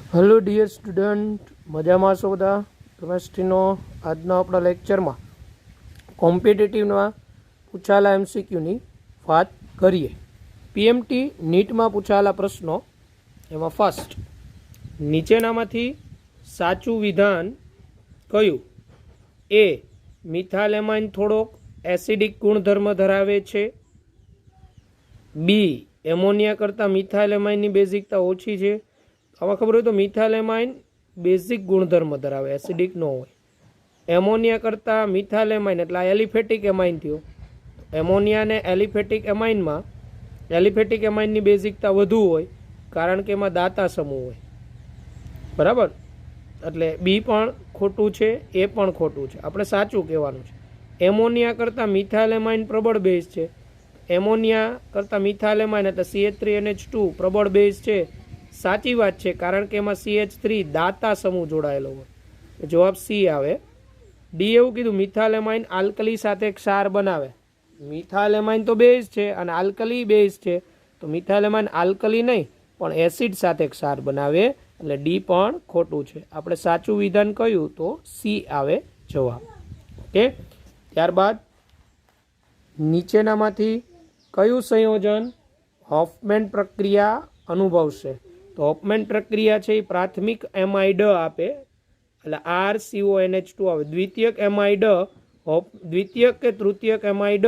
Hello dear student, मजा में छो बधा? केमिस्ट्रीनो आजना आपणा लेक्चरमां कॉम्पिटिटिवना पूछाला एमसीक्यूनी वात करीए। पीएमटी नीटमां पूछाला प्रश्नों एमां फर्स्ट, नीचेनामांथी साचुं विधान कयुं? ए मिथालेमाइन थोड़ोक एसिडिक गुणधर्म धरावे छे। बी एमोनिया करता मिथालेमाइननी बेઝિકતા ओછી છે। आमां खबर होय तो मिथालेमाइन बेઝિક गुणधर्म धरावे, एसिडिक न होय। एमोनिया करता मिथालेमाइन एटले एलिफेटिक एमाइन थयो। एमोनिया ने एलिफेटिक एमाइन में एलिफेटिक एमाइननी बेઝિકતા વધુ होय कारण के एमां दाता समूह होय। बराबर, एटले बी पण खोटું છે, ए पण खोटું છે। આપણે સાચું કહેવાનું છે। एमोनिया करता मिथालेमाइन प्रबळ बेઝ છે। एमोनिया करता मिथालेमाइन एटले CH3NH2 प्रबळ बेઝ છે। साची बात है कारण के एमां CH3 दाता समूह जोड़ायेलो होय। जवाब सी आवे। डी एवुं कीधुं मिथालेमाइन आल्कली साथे क्षार बनावे। मिथालेमाइन तो बेઝ है अने आल्कली बेઝ है, तो मिथालेमाइन आल्कली नहीं पण एसिड साथे क्षार बनावे, एटले डी पण खोटું છે। આપણે સાચું વિધાન કહ્યું તો सी आवे जवाब। ओके, ત્યારબાદ નીચેનામાંથી કયું સંયોજન હોફમેન પ્રક્રિયા અનુભવશે? तो होफमेन प्रक्रिया है प्राथमिक एमाइड आपे એટલે RCONH2 આવે। द्वितीयक एमाइड द्वितीयक के तृतीयक एमाइड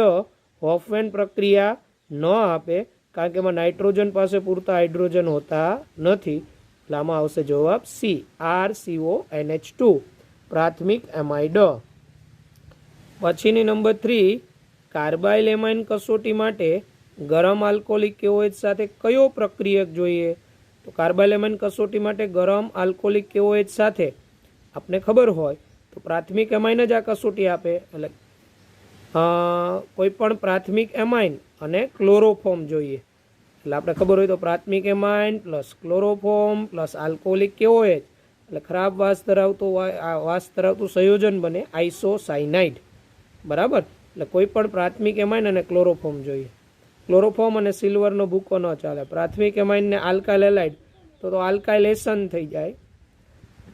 होफमेन प्रक्रिया न आपे कारण के नाइट्रोजन पास पूरता हाइड्रोजन होता नहीं। એટલે આમાં આવશે जवाब सी, RCONH2 प्राथमिक एमाइड। पछीनी नंबर 3, कार्बाइल एमाइन कसोटी माटे गरम आल्कोलिक केओएच साथे कयो प्रक्रियक जोईए? तो कार्बाइल एमाइन कसोटी माटे गरम आल्कोलिक केओएच साथे आपने खबर होय तो प्राथमिक एमाइन ज आ कसोटी आपे। एटले कोईपण प्राथमिक एमाइन अने क्लोरोफॉर्म जोईए। एटले आपणे खबर होय तो प्राथमिक amine plus chloroform plus alcoholic KOH एटले खराब वास धरावतुं संयोजन बने आइसोसाइनाइड। बराबर, एटले कोईपण प्राथमिक एमाइन अने क्लोरोफॉर्म जोईए। क्लोरोफॉर्म और सिल्वर नो भूको न चाले। प्राथमिक एमाइन ने आल्काइल एलाइड तो आल्काइलेशन थई जाए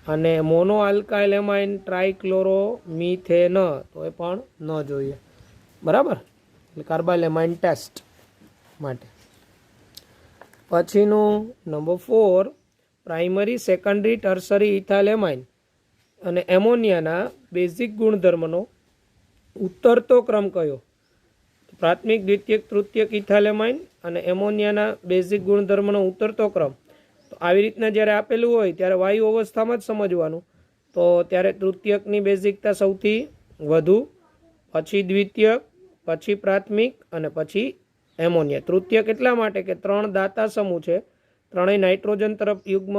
अने मोनो आल्काइल एमाइन ट्राइक्लोरोमीथेन तो ए पण न जोईए। बराबर, कार्बाइल एमाइन टेस्ट माटे। पछीनु number 4, primary secondary tertiary ethylamine अने एमोनियाना बेઝિક गुणधर्मनो उतरतो क्रम कयो? प्राथमिक द्वितीयक तृतीयक इथाइल एमाइन अने एमोनियाना बेઝિક गुणधर्मनो उतरतो क्रम तो આવી રીતના જ્યારે આપેલું હોય ત્યારે વાયુ અવસ્થામાં જ સમજવાનું। તો ત્યારે તૃતીયકની બેઝિકતા સૌથી વધુ, પછી દ્વિતીયક, પછી પ્રાથમિક અને પછી એમોનિયા। તૃતીયક એટલા માટે કે ત્રણ દાતા સમૂહ છે, ત્રણેય નાઇટ્રોજન તરફ યુગ્મ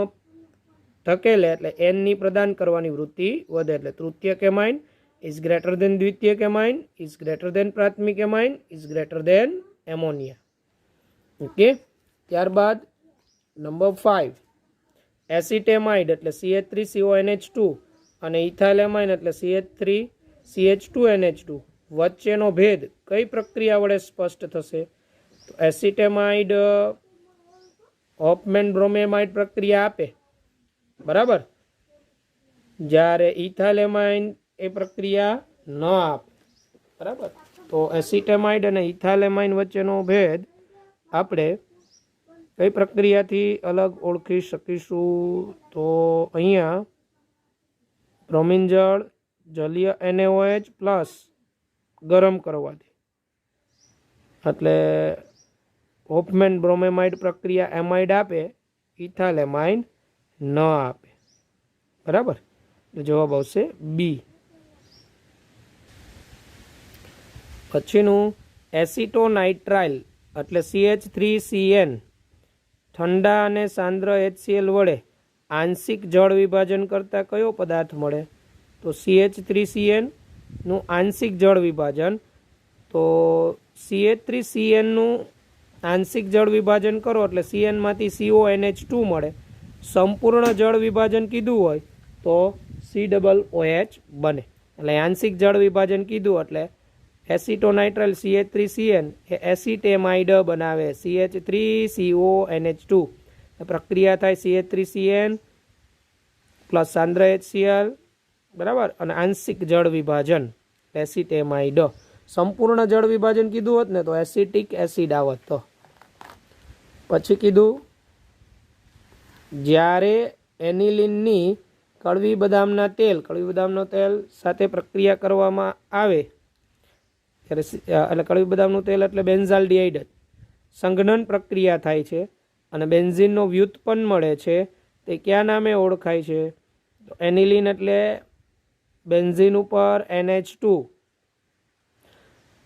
ધકેલે એટલે એન ની પ્રદાન કરવાની વૃત્તિ વધે। એટલે તૃતીયક એમાઇન is greater than द्वितीयक एमाइन is greater than प्राथमिक amine is greater than ammonia. Okay, ત્યારબાદ नंबर 5, एसिटेमाइड એટલે CH3CONH2 અને ઇથાઇલ એમાઇન એટલે CH3CH2NH2 વચ્ચેનો ભેદ કઈ પ્રક્રિયા વડે સ્પષ્ટ થશે? તો એસિટેમાઇડ હોફમેન બ્રોમેમાઇડ પ્રક્રિયા આપે। બરાબર, જ્યારે ઇથાઇલ એમાઇન ए प्रक्रिया न आपे। बराबर, तो एसिटेमाइड और इथाइल एमाइन वच्चेनो भेद आपणे कई प्रक्रिया थी अलग ओळखी शकीशुं? तो अहींया ब्रोमीन जल जलीय NaOH प्लस गरम करवाथी एटले होफमेन ब्रोमेमाइड प्रक्रिया एमाइड आपे, इथाइल एमाइन न आपे। बराबर, तो जवाब आवशे बी। पछीनु एसिटोनाइट्राइल एटले CH3CN ठंडा अने सांद्र HCl वडे आंशिक जल विभाजन करता कयो पदार्थ मळे? तो CH3CN नु आंशिक जल विभाजन। तो CH3CN नु आंशिक जल विभाजन करो एटले CN मांथी CONH2 मळे। संपूर्ण जल विभाजन कीधुं होय तो COOH बने। एटले आंशिक जल विभाजन कीधुं एटले एसिटोनाइट्राइल CH3CN ए एसिटेमाइड बनावे CH3CONH2 प्रक्रिया थाय CH3CN પ્લસ સાંદ્ર HCl, બરાબર, અને આંશિક જળ વિભાજન એસિટેમાઇડ. સંપૂર્ણ જળ વિભાજન કીધું હોત ને તો એસિટિક એસિડ આવત. તો પછી કીધું જ્યારે એનિલિનની કડવી બદામના તેલ સાથે પ્રક્રિયા કરવામાં આવે ત્યારે એટલે કડવી બદામનું તેલ એટલે બેન્ઝાલ્ડિહાઇડ સંઘનન પ્રક્રિયા થાય છે અને બેન્ઝીનનો વ્યુત્પન્ન મળે છે. તે કયા નામે ઓળખાય છે? તો એનિલિન એટલે બેન્ઝીન ઉપર NH2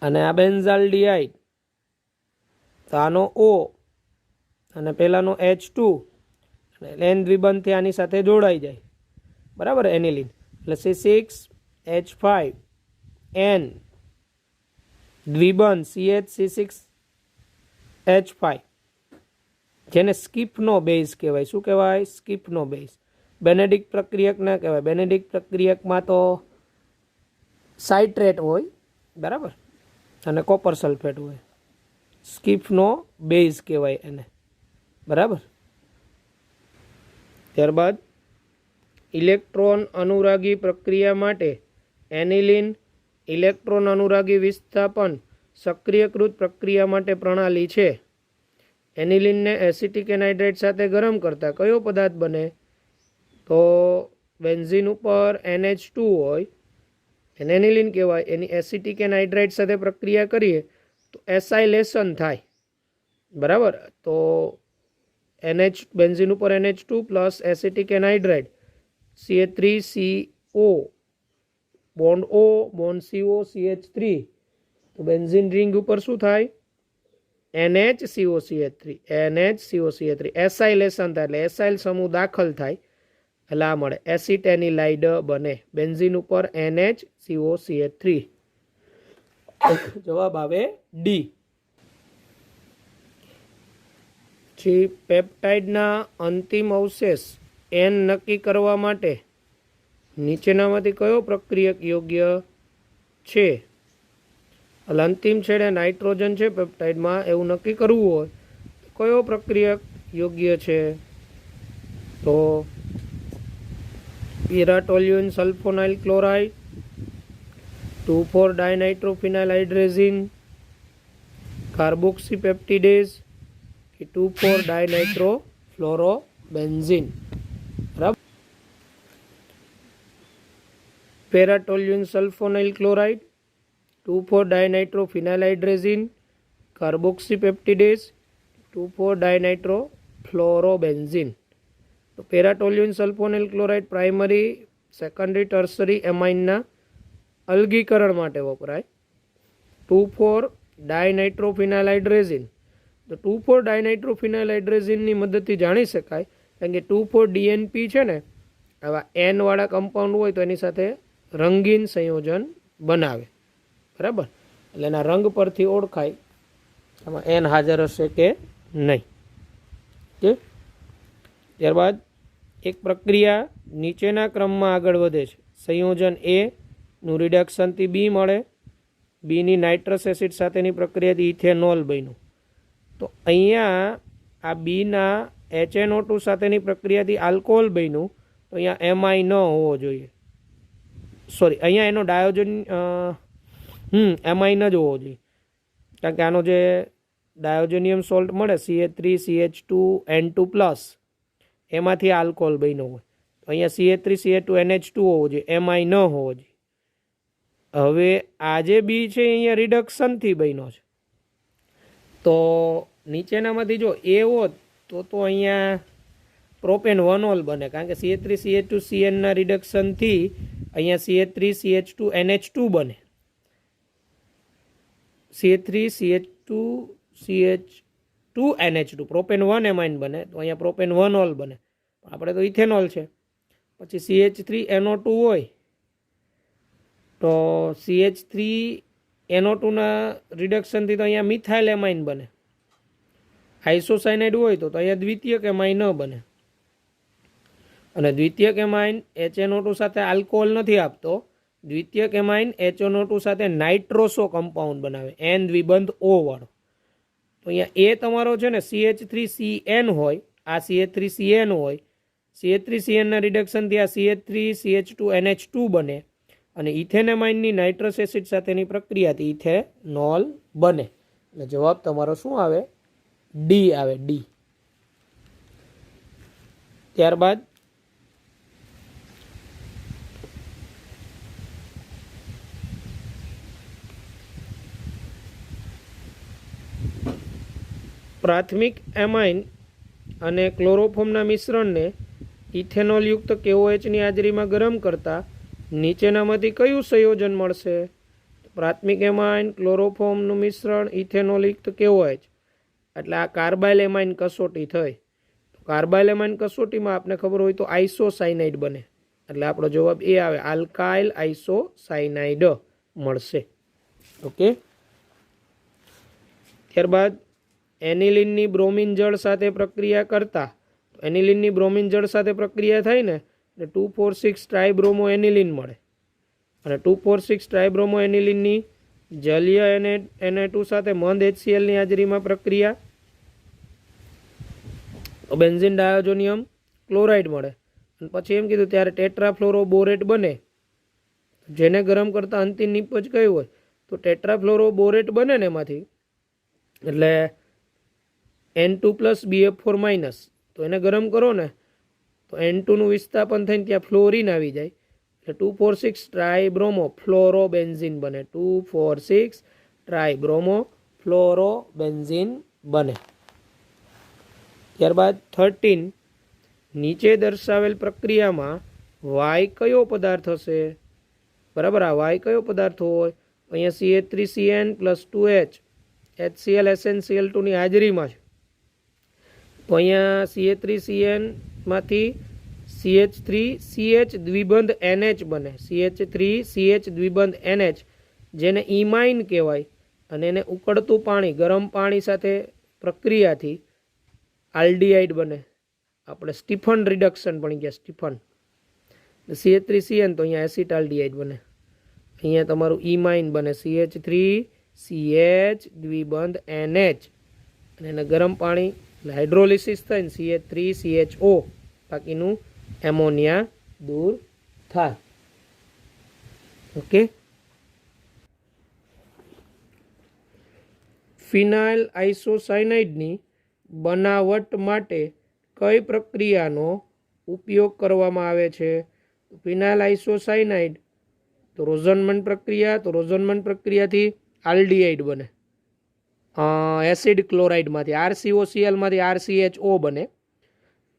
અને આ બેન્ઝાલ્ડિહાઇડ, તો આનો O અને પહેલાનો H2 અને એન દ્વિબંધથી આની સાથે જોડાઈ જાય, બરાબર, એનિલિન એટલે C6H5N દ્વિબંધ CH6H5 જેને સ્કીફનો બેઝ કહેવાય. શું કહેવાય? સ્કીફનો બેઝ. બેનેડિક્ટ પ્રક્રિયક ના કહેવાય. બેનેડિક્ટ પ્રક્રિયકમાં તો સાઇટ્રેટ હોય, બરાબર, અને કોપર સલ્ફેટ હોય. સ્કીફનો બેઝ કહેવાય એને, બરાબર. ત્યારબાદ ઇલેક્ટ્રોન અનુરાગી પ્રક્રિયા માટે એનિલિન ઇલેક્ટ્રોન અનુરાગી વિસ્થાપન સક્રિયકૃત પ્રક્રિયા માટે પ્રણાલી છે. એનિલિનને એસિટિક એનહાઇડ્રેટ સાથે ગરમ કરતા કયો પદાર્થ બને? તો બેન્ઝીન ઉપર NH2 હોય એને એનિલિન કહેવાય. એની એસિટિક એનહાઇડ્રેટ સાથે પ્રક્રિયા કરીએ તો એસાઇલેશન થાય, બરાબર. તો બેન્ઝીન ઉપર NH2 plus acetic anhydrate CH3CO bond O bond CO CH3, તો બેન્ઝીન રિંગ ઉપર શું થાય? NHCOCH3 એસાઇલેશન થાય એટલે એસાઇલ સમૂહ દાખલ થાય એટલે આ મળે એસિટેનિલાઇડ બને. બેન્ઝીન ઉપર NHCOCH3. જવાબ આવે ડી. પછી પેપ્ટાઇડના અંતિમ અવશેષ N નક્કી કરવા માટે નીચેનામાંથી કયો પ્રક્રિયક યોગ્ય છે? એટલે અંતિમ છેડે નાઇટ્રોજન છે પેપ્ટાઇડમાં, એવું નક્કી કરવું હોય તો કયો પ્રક્રિયક યોગ્ય છે? તો પેરાટોલ્યુઇન સલ્ફોનાઇલ ક્લોરાઇડ, 2,4-ડાયનાઇટ્રોફિનાઇલહાઇડ્રેઝિન, કાર્બોક્સીપેપ્ટિડેઝ કે 2,4-ડાયનાઇટ્રોફ્લોરોબેન્ઝીન, બરાબર. Paratoluene sulphonyl chloride, two four dinitrophenylhydrazine, carboxypeptidase, two four dinitrofluorobenzene. તો paratoluene sulphonyl chloride primary, secondary, tertiary એમાઇનના અલગીકરણ માટે વપરાય. 2,4-ડાયનાઇટ્રોફિનાઇલહાઇડ્રેઝિન, તો 2,4-ડાયનાઇટ્રોફિનાઇલહાઇડ્રેઝિનની મદદથી જાણી શકાય, કારણ કે 2,4-DNP છે ને, આવા N વાળા કમ્પાઉન્ડ હોય તો એની સાથે રંગીન સંયોજન બનાવે, બરાબર. એટલે એના રંગ પરથી ઓળખાય આમાં N હાજર હશે કે નહીં. ઓકે. ત્યારબાદ એક પ્રક્રિયા નીચેના ક્રમમાં આગળ વધે છે. સંયોજન A નું રિડક્શનથી B મળે, બીની નાઇટ્રસ એસિડ સાથેની પ્રક્રિયાથી ઇથેનોલ બન્યું. તો અહીંયા આ બીના HNO2 સાથેની પ્રક્રિયાથી આલ્કોહોલ બન્યું, તો અહીંયા MI ન હોવો જોઈએ. સોરી, અહીંયા એનો ડાયોજન MI ન જ હોવો જોઈએ, કારણ કે આનો જે ડાયોજેનિયમ સોલ્ટ મળે CH3CH2N2+, એમાંથી આલ્કોહોલ બન્યો હોય. તો અહીંયા CH3CH2NH2 હોવો જોઈએ, MI ન હોવો જોઈએ. હવે આ જે બી છે અહીંયા રિડક્શનથી બન્યો છે, તો નીચેનામાંથી જો એ હોત તો અહીંયા પ્રોપેન-1ઓલ બને, કારણ કે CH3CH2CN ના રિડક્શનથી અહીંયા CH3CH2NH2 બને. CH3CH2CH2NH2 પ્રોપેન-1 એમાઇન બને, તો અહીંયા પ્રોપેન-1ઓલ બને. આપણે તો ઇથેનોલ છે. પછી CH3NO2 હોય તો CH3NO2 ના રિડક્શનથી તો અહીંયા મિથાઇલ એમાઇન બને. આઇસોસાયનાઇડ હોય તો અહીંયા દ્વિતીયક એમાઇન ન બને. અને દ્વિતીયક એમાઇન HNO2 સાથે આલ્કોહોલ નથી આપતો. દ્વિતીયક એમાઇન HNO2 સાથે નાઇટ્રોસો કમ્પાઉન્ડ બનાવે, N દ્વિબંધ O વાળો. તો અહીંયા એ તમારો છે ને CH3CN હોય, આ CH3CN હોય, CH3CN ના રિડક્શનથી આ CH3CH2NH2 બને અને ઇથેનેમાઇનની નાઇટ્રસ એસિડ સાથેની પ્રક્રિયાથી ઇથેનોલ બને. એટલે જવાબ તમારો શું આવે? ડી આવે, ડી. ત્યારબાદ પ્રાથમિક એમાઇન અને ક્લોરોફોર્મના મિશ્રણને ઇથેનોલયુક્ત KOHની હાજરીમાં ગરમ કરતા નીચેનામાંથી કયું સંયોજન મળશે? પ્રાથમિક એમાઇન, ક્લોરોફોર્મનું મિશ્રણ, ઇથેનોલયુક્ત KOH. એટલે આ કાર્બાઇલ એમાઇન કસોટી થઈ. કાર્બાઇલ એમાઇન કસોટીમાં આપને ખબર હોય તો આઇસોસાયનાઇડ બને. એટલે આપણો જવાબ એ આવે, આલ્કાઇલ આઇસોસાયનાઇડ મળશે. ઓકે. ત્યારબાદ એનિલિનની બ્રોમિન જળ સાથે પ્રક્રિયા કરતા, એનિલિનની બ્રોમિન જળ સાથે પ્રક્રિયા થાય ને એટલે 2,4,6 ટ્રાઇબ્રોમો એનિલિન મળે. અને 2,4,6 ટ્રાઇબ્રોમો એનિલિનની જલીય Na2 સાથે મંદ HClની હાજરીમાં પ્રક્રિયા બેન્ઝીન ડાયોજોનિયમ ક્લોરાઇડ મળે. અને પછી એમ કીધું ત્યારે ટેટ્રાફ્લોરોબોરેટ બને. જેને ગરમ કરતા અંતિમ નિપજ કઈ હોય તો ટેટ્રાફ્લોરોબોરેટ બને ને એમાંથી, એટલે N2+BF4-, તો એને ગરમ કરો ને તો N2નું વિસ્થાપન થઈને ત્યાં ફ્લોરિન આવી જાય એટલે 2,4,6 ટ્રાઇબ્રોમો ફ્લોરોબેન્ઝીન બને. 2,4,6 ટ્રાઇબ્રોમો ફ્લોરોબેન્ઝીન બને. ત્યારબાદ 13, નીચે દર્શાવેલ પ્રક્રિયામાં વાય કયો પદાર્થ હશે? બરાબર, આ વાય કયો પદાર્થ હોય? અહીંયા CH3CN + 2H HCl SnCl2ની હાજરીમાં છે. તો અહીંયા CH3CN માંથી CH3CH દ્વિબંધ NH બને. CH3CH દ્વિબંધ NH જેને ઇમાઇન કહેવાય. અને એને ઉકળતું પાણી, ગરમ પાણી સાથે પ્રક્રિયાથી આલ્ડીહાઇડ બને. આપણે સ્ટીફન રિડક્શન પણ ગયા, સ્ટીફન. CH3CN તો અહીંયા એસિટાલ્ડીહાઇડ બને. અહીંયા તમારું ઇમાઇન બને CH3CH દ્વિબંધ NH અને એને ગરમ પાણી હાઇડ્રોલિસિસ થઈને CH3CHO બાકીનું એમોનિયા દૂર થાય. ઓકે. ફિનાઇલ આઇસોસાયનાઇડની બનાવટ માટે કઈ પ્રક્રિયાનો ઉપયોગ કરવામાં આવે છે? ફિનાઇલ આઇસોસાયનાઇડ તો રોઝનમન પ્રક્રિયા, તો રોઝનમન પ્રક્રિયાથી આલ્ડીહાઇડ બને. એસિડ ક્લોરાઇડમાંથી RCOClમાંથી RCHO બને.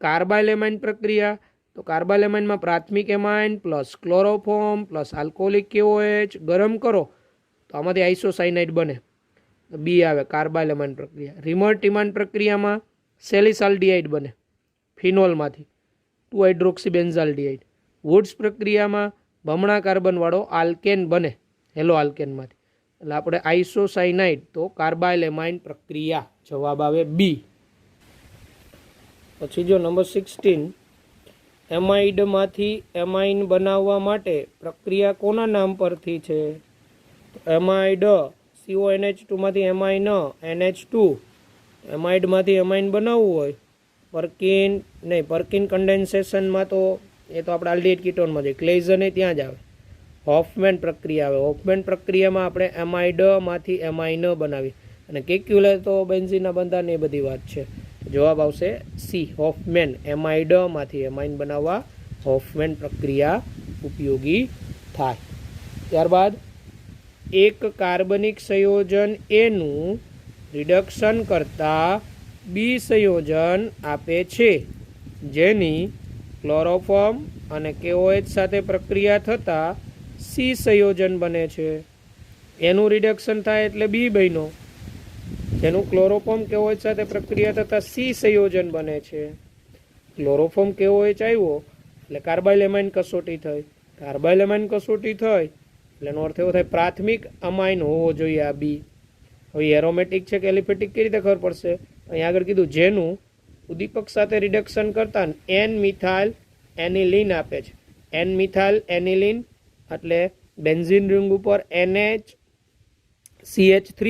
કાર્બાઇલ એમાઇન પ્રક્રિયા, તો કાર્બાઇલ એમાઇનમાં પ્રાથમિક amine plus chloroform plus alcoholic KOH ગરમ કરો તો આમાંથી આઇસોસાયનાઇડ બને. બી આવે, કાર્બાઇલ એમાઇન પ્રક્રિયા. રિમર્ટ ઇમાઇન પ્રક્રિયામાં સેલિસાલ્ડીહાઇડ બને ફિનોલમાંથી 2-હાઇડ્રોક્સીબેન્ઝાલ્ડીહાઇડ. વુડ્સ પ્રક્રિયામાં બમણા કાર્બનવાળો આલ્કેન બને હેલો આલ્કેનમાંથી. એટલે આપણે આઇસોસાયનાઇડ તો કાર્બાઇલ એમાઇન પ્રક્રિયા, જવાબ આવે બી. પછી જો નંબર 16, એમાઇડમાંથી એમાઇન બનાવવા માટે પ્રક્રિયા કોના નામ પરથી છે? એમાઇડ CONH2માંથી એમાઇન NH2. એમાઇડમાંથી એમાઇન બનાવવું હોય પર્કિન કન્ડેન્સેશનમાં તો એ તો આપણે આલ્ડીહાઇડ કીટોનમાં જઈએ. ક્લેઇઝન ત્યાં જ આવે. હોફમેન પ્રક્રિયા આવે. હોફમેન પ્રક્રિયામાં આપણે એમાઇડમાંથી એમાઇન બનાવી અને કેક્યુલે તો બેન્ઝીનના બંધારણની એ બધી વાત છે. જવાબ આવશે સી, હોફમેન. એમાઇડમાંથી એમાઇન બનાવવા હોફમેન પ્રક્રિયા ઉપયોગી થાય. ત્યારબાદ એક કાર્બનિક સંયોજન એનું રિડક્શન કરતા બી સંયોજન આપે છે જેની ક્લોરોફોર્મ અને KOH સાથે પ્રક્રિયા થતાં સી સંયોજન બને છે. એનું રિડક્શન થાય એટલે બી બન્યો, જેનું ક્લોરોફોર્મ KOH સાથે પ્રક્રિયા થતાં સી સંયોજન બને છે. ક્લોરોફોર્મ KOH આવ્યો એટલે કાર્બાઇલ એમાઇન કસોટી થઈ. કાર્બાઇલ એમાઇન કસોટી થઈ એટલે એનો અર્થ એવો થાય પ્રાથમિક અમાઇન હોવો જોઈએ આ બી. હવે એરોમેટિક છે કે એલિફેટિક કેવી રીતે ખબર પડશે? અહીં આગળ કીધું જેનું ઉદ્દીપક સાથે રિડક્શન કરતા N-મિથાઇલ એનિલિન આપે છે. N-મિથાઇલ એનિલિન એટલે બેન્ઝીન રિંગ ઉપર NH-CH3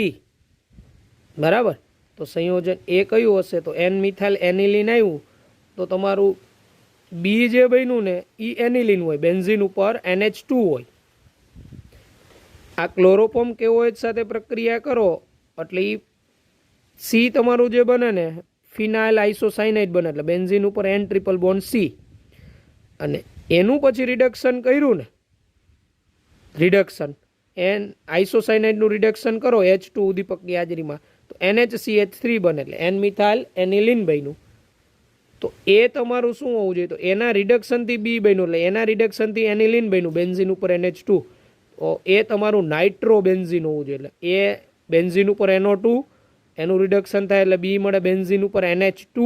બરાબર. તો સંયોજન એ કયું હશે? તો N-મિથાઇલ એનિલિન આવ્યું તો તમારું બી જે બન્યું ને એ એનિલિન હોય, બેન્ઝિન ઉપર NH2 હોય. આ ક્લોરોફોર્મ KOH સાથે પ્રક્રિયા કરો એટલે એ સી તમારું જે બને ને ફિનાઇલ આઇસોસાયનાઇડ બને, એટલે બેન્ઝિન ઉપર N ટ્રિપલ બોન્ડ C. અને એનું પછી રિડક્શન કર્યું ને, રિડક્શન એન આઇસોસાયનાઇડનું રિડક્શન કરો H2 ઉદ્દીપકની હાજરીમાં તો NHCH3 બને, એટલે એન મિથાઇલ એનિલિન બન્યું. તો એ તમારું શું હોવું જોઈએ? તો એના રિડક્શનથી બી બન્યું, એટલે એના રિડક્શનથી એનિલિન બન્યું બેન્ઝિન ઉપર NH2. તો એ તમારું નાઇટ્રો બેન્ઝિન હોવું જોઈએ. એટલે એ બેન્ઝિન ઉપર NO2 એનું રિડક્શન થાય એટલે બી મળે બેન્ઝિન ઉપર NH2.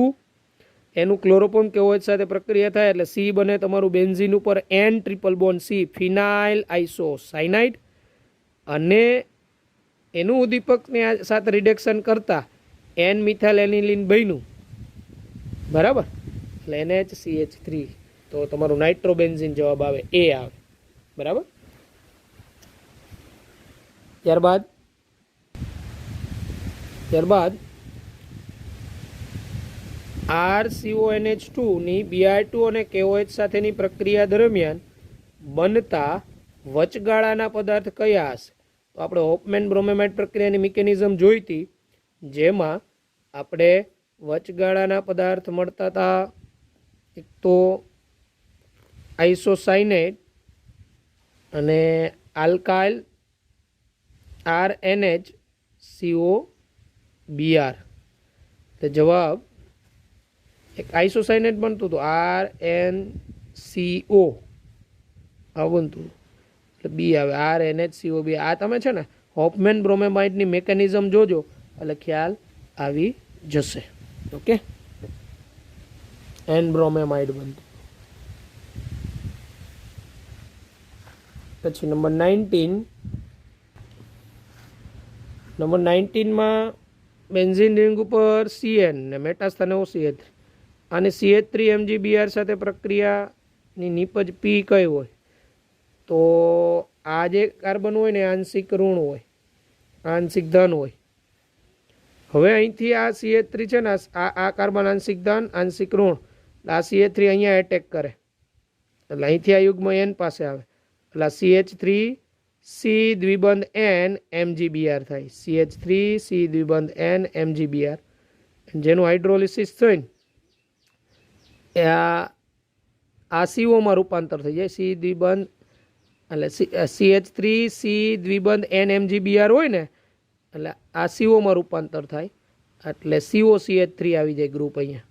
એનું ક્લોરોફોર્મ KOH સાથે પ્રક્રિયા થાય એટલે સી બને તમારું બેન્ઝિન ઉપર N ટ્રિપલ બોન્ડ C ફિનાઇલ આઇસોસાયનાઇડ. અને એનું ઉદ્દીપકની સાથે રિડક્શન કરતા N મિથાઇલ એનિલિન બન્યું, બરાબર, એટલે NHCH3. તો તમારું નાઇટ્રો બેન્ઝિન જવાબ આવે એ આવે, બરાબર. ત્યારબાદ RCONH2 ની Br2 અને KOH સાથેની પ્રક્રિયા દરમિયાન બનતા વચગાળાના પદાર્થ કયા હશે? તો આપણે હોફમેન બ્રોમેમાઇડ પ્રક્રિયાની મિકેનિઝમ જોઈ હતી, જેમાં આપણે વચગાળાના પદાર્થ મળતા હતા એક તો આઇસોસાયનાઇડ અને આલ્કાઇલ RNHCOBr. તો જવાબ એક આઇસોસાયનાઇડ બનતું હતું RNCO આ બનતું, એટલે બી આવે RNHCOB. આ તમે છે ને હોફમેન બ્રોમેમાઇડની મેકેનિઝમ જોજો એટલે ખ્યાલ આવી જશે. ઓકે, એન બ્રોમેમાઇડ બનતું. પછી નંબર 19માં બેન્ઝિન રિંગ ઉપર CN ને મેટાસ્થાને OCH3 અને CH3 MgBr સાથે પ્રક્રિયાની નિપજ P કઈ હોય? તો આ જે કાર્બન હોય ને આંશિક ઋણ હોય, આંશિક ધન હોય. હવે અહીંથી આ CH3 છે ને આ કાર્બન આંશિક ધન આંશિક ઋણ, આ CH3 અહીંયા એટેક કરે એટલે અહીંથી આ યુગ્મ N પાસે આવે એટલે CH3 C દ્વિબંધ N MgBr થાય. CH3 C દ્વિબંધ N MgBr જેનું હાઇડ્રોલિસિસ થઈને આ CO માં રૂપાંતર થઈ જાય. C દ્વિબંધ એટલે CH3 C દ્વિબંધ N MgBr હોય ને એટલે આ CO માં રૂપાંતર થાય એટલે COCH3 આવી જાય ગ્રુપ. અહીંયા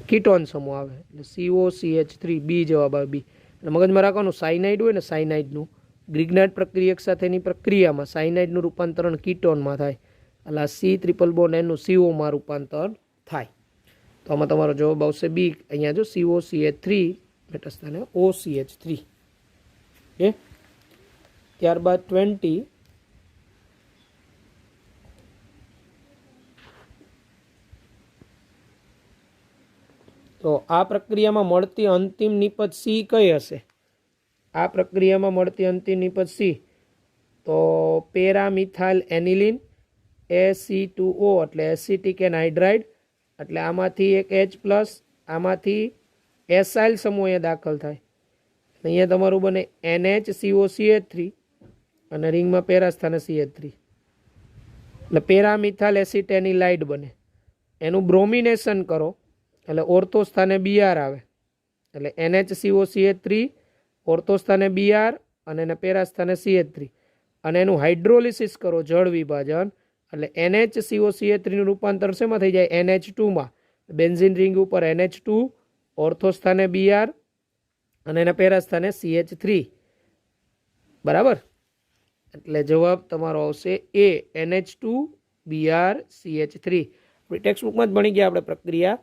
કીટોન સમૂહ આવે એટલે COCH3 બી જવાબ આવે બી. એટલે મગજમાં રાખવાનું સાયનાઇડ હોય ને સાયનાઇડનું ગ્રિગ્નાઇડ પ્રક્રિયક સાથેની પ્રક્રિયામાં સાયનાઇડનું રૂપાંતરણ કીટોનમાં થાય એટલે આ C ટ્રિપલ બોન્ડ એનું CO માં રૂપાંતર થાય. તો આમાં તમારો જવાબ આવશે બી. અહીંયા જો COCH3 મેટાસ્થાને OCH3. ઓકે, ત્યારબાદ 20 તો આ પ્રક્રિયામાં મળતી અંતિમ નિપજ C કઈ હશે? આ પ્રક્રિયામાં મળતી અંતિમ નિપજ C તો પેરામિથાઇલ એનિલિન AC2O એટલે એસિટિક એનહાઇડ્રાઇડ. એટલે આમાંથી એક H+, આમાંથી એસાઇલ સમૂહ અહીંયા દાખલ થાય. અહીંયા તમારું બને NHCOCH3 અને રિંગમાં પેરાસ્થાને CH3 એટલે પેરામિથાઇલ એસિટેનિલાઇડ બને. એનું બ્રોમિનેશન કરો એટલે ઓર્થો સ્થાને Br આવે એટલે NHCOCH3 ઓર્થો સ્થાને Br અને એને પેરાસ્થાને CH3 અને એનું હાઇડ્રોલિસિસ કરો જળ વિભાજન એટલે NHCOCH3 નું રૂપાંતર શેમાં થઈ જાય? NH2 માં. બેન્ઝિન રિંગ ઉપર NH2 ઓર્થો સ્થાને Br અને એના પેરાસ્થાને CH3, બરાબર. એટલે જવાબ તમારો આવશે એ NH2 Br CH3. ટેક્સ્ટ બુકમાં જ ભણી ગયા આપણે પ્રક્રિયા.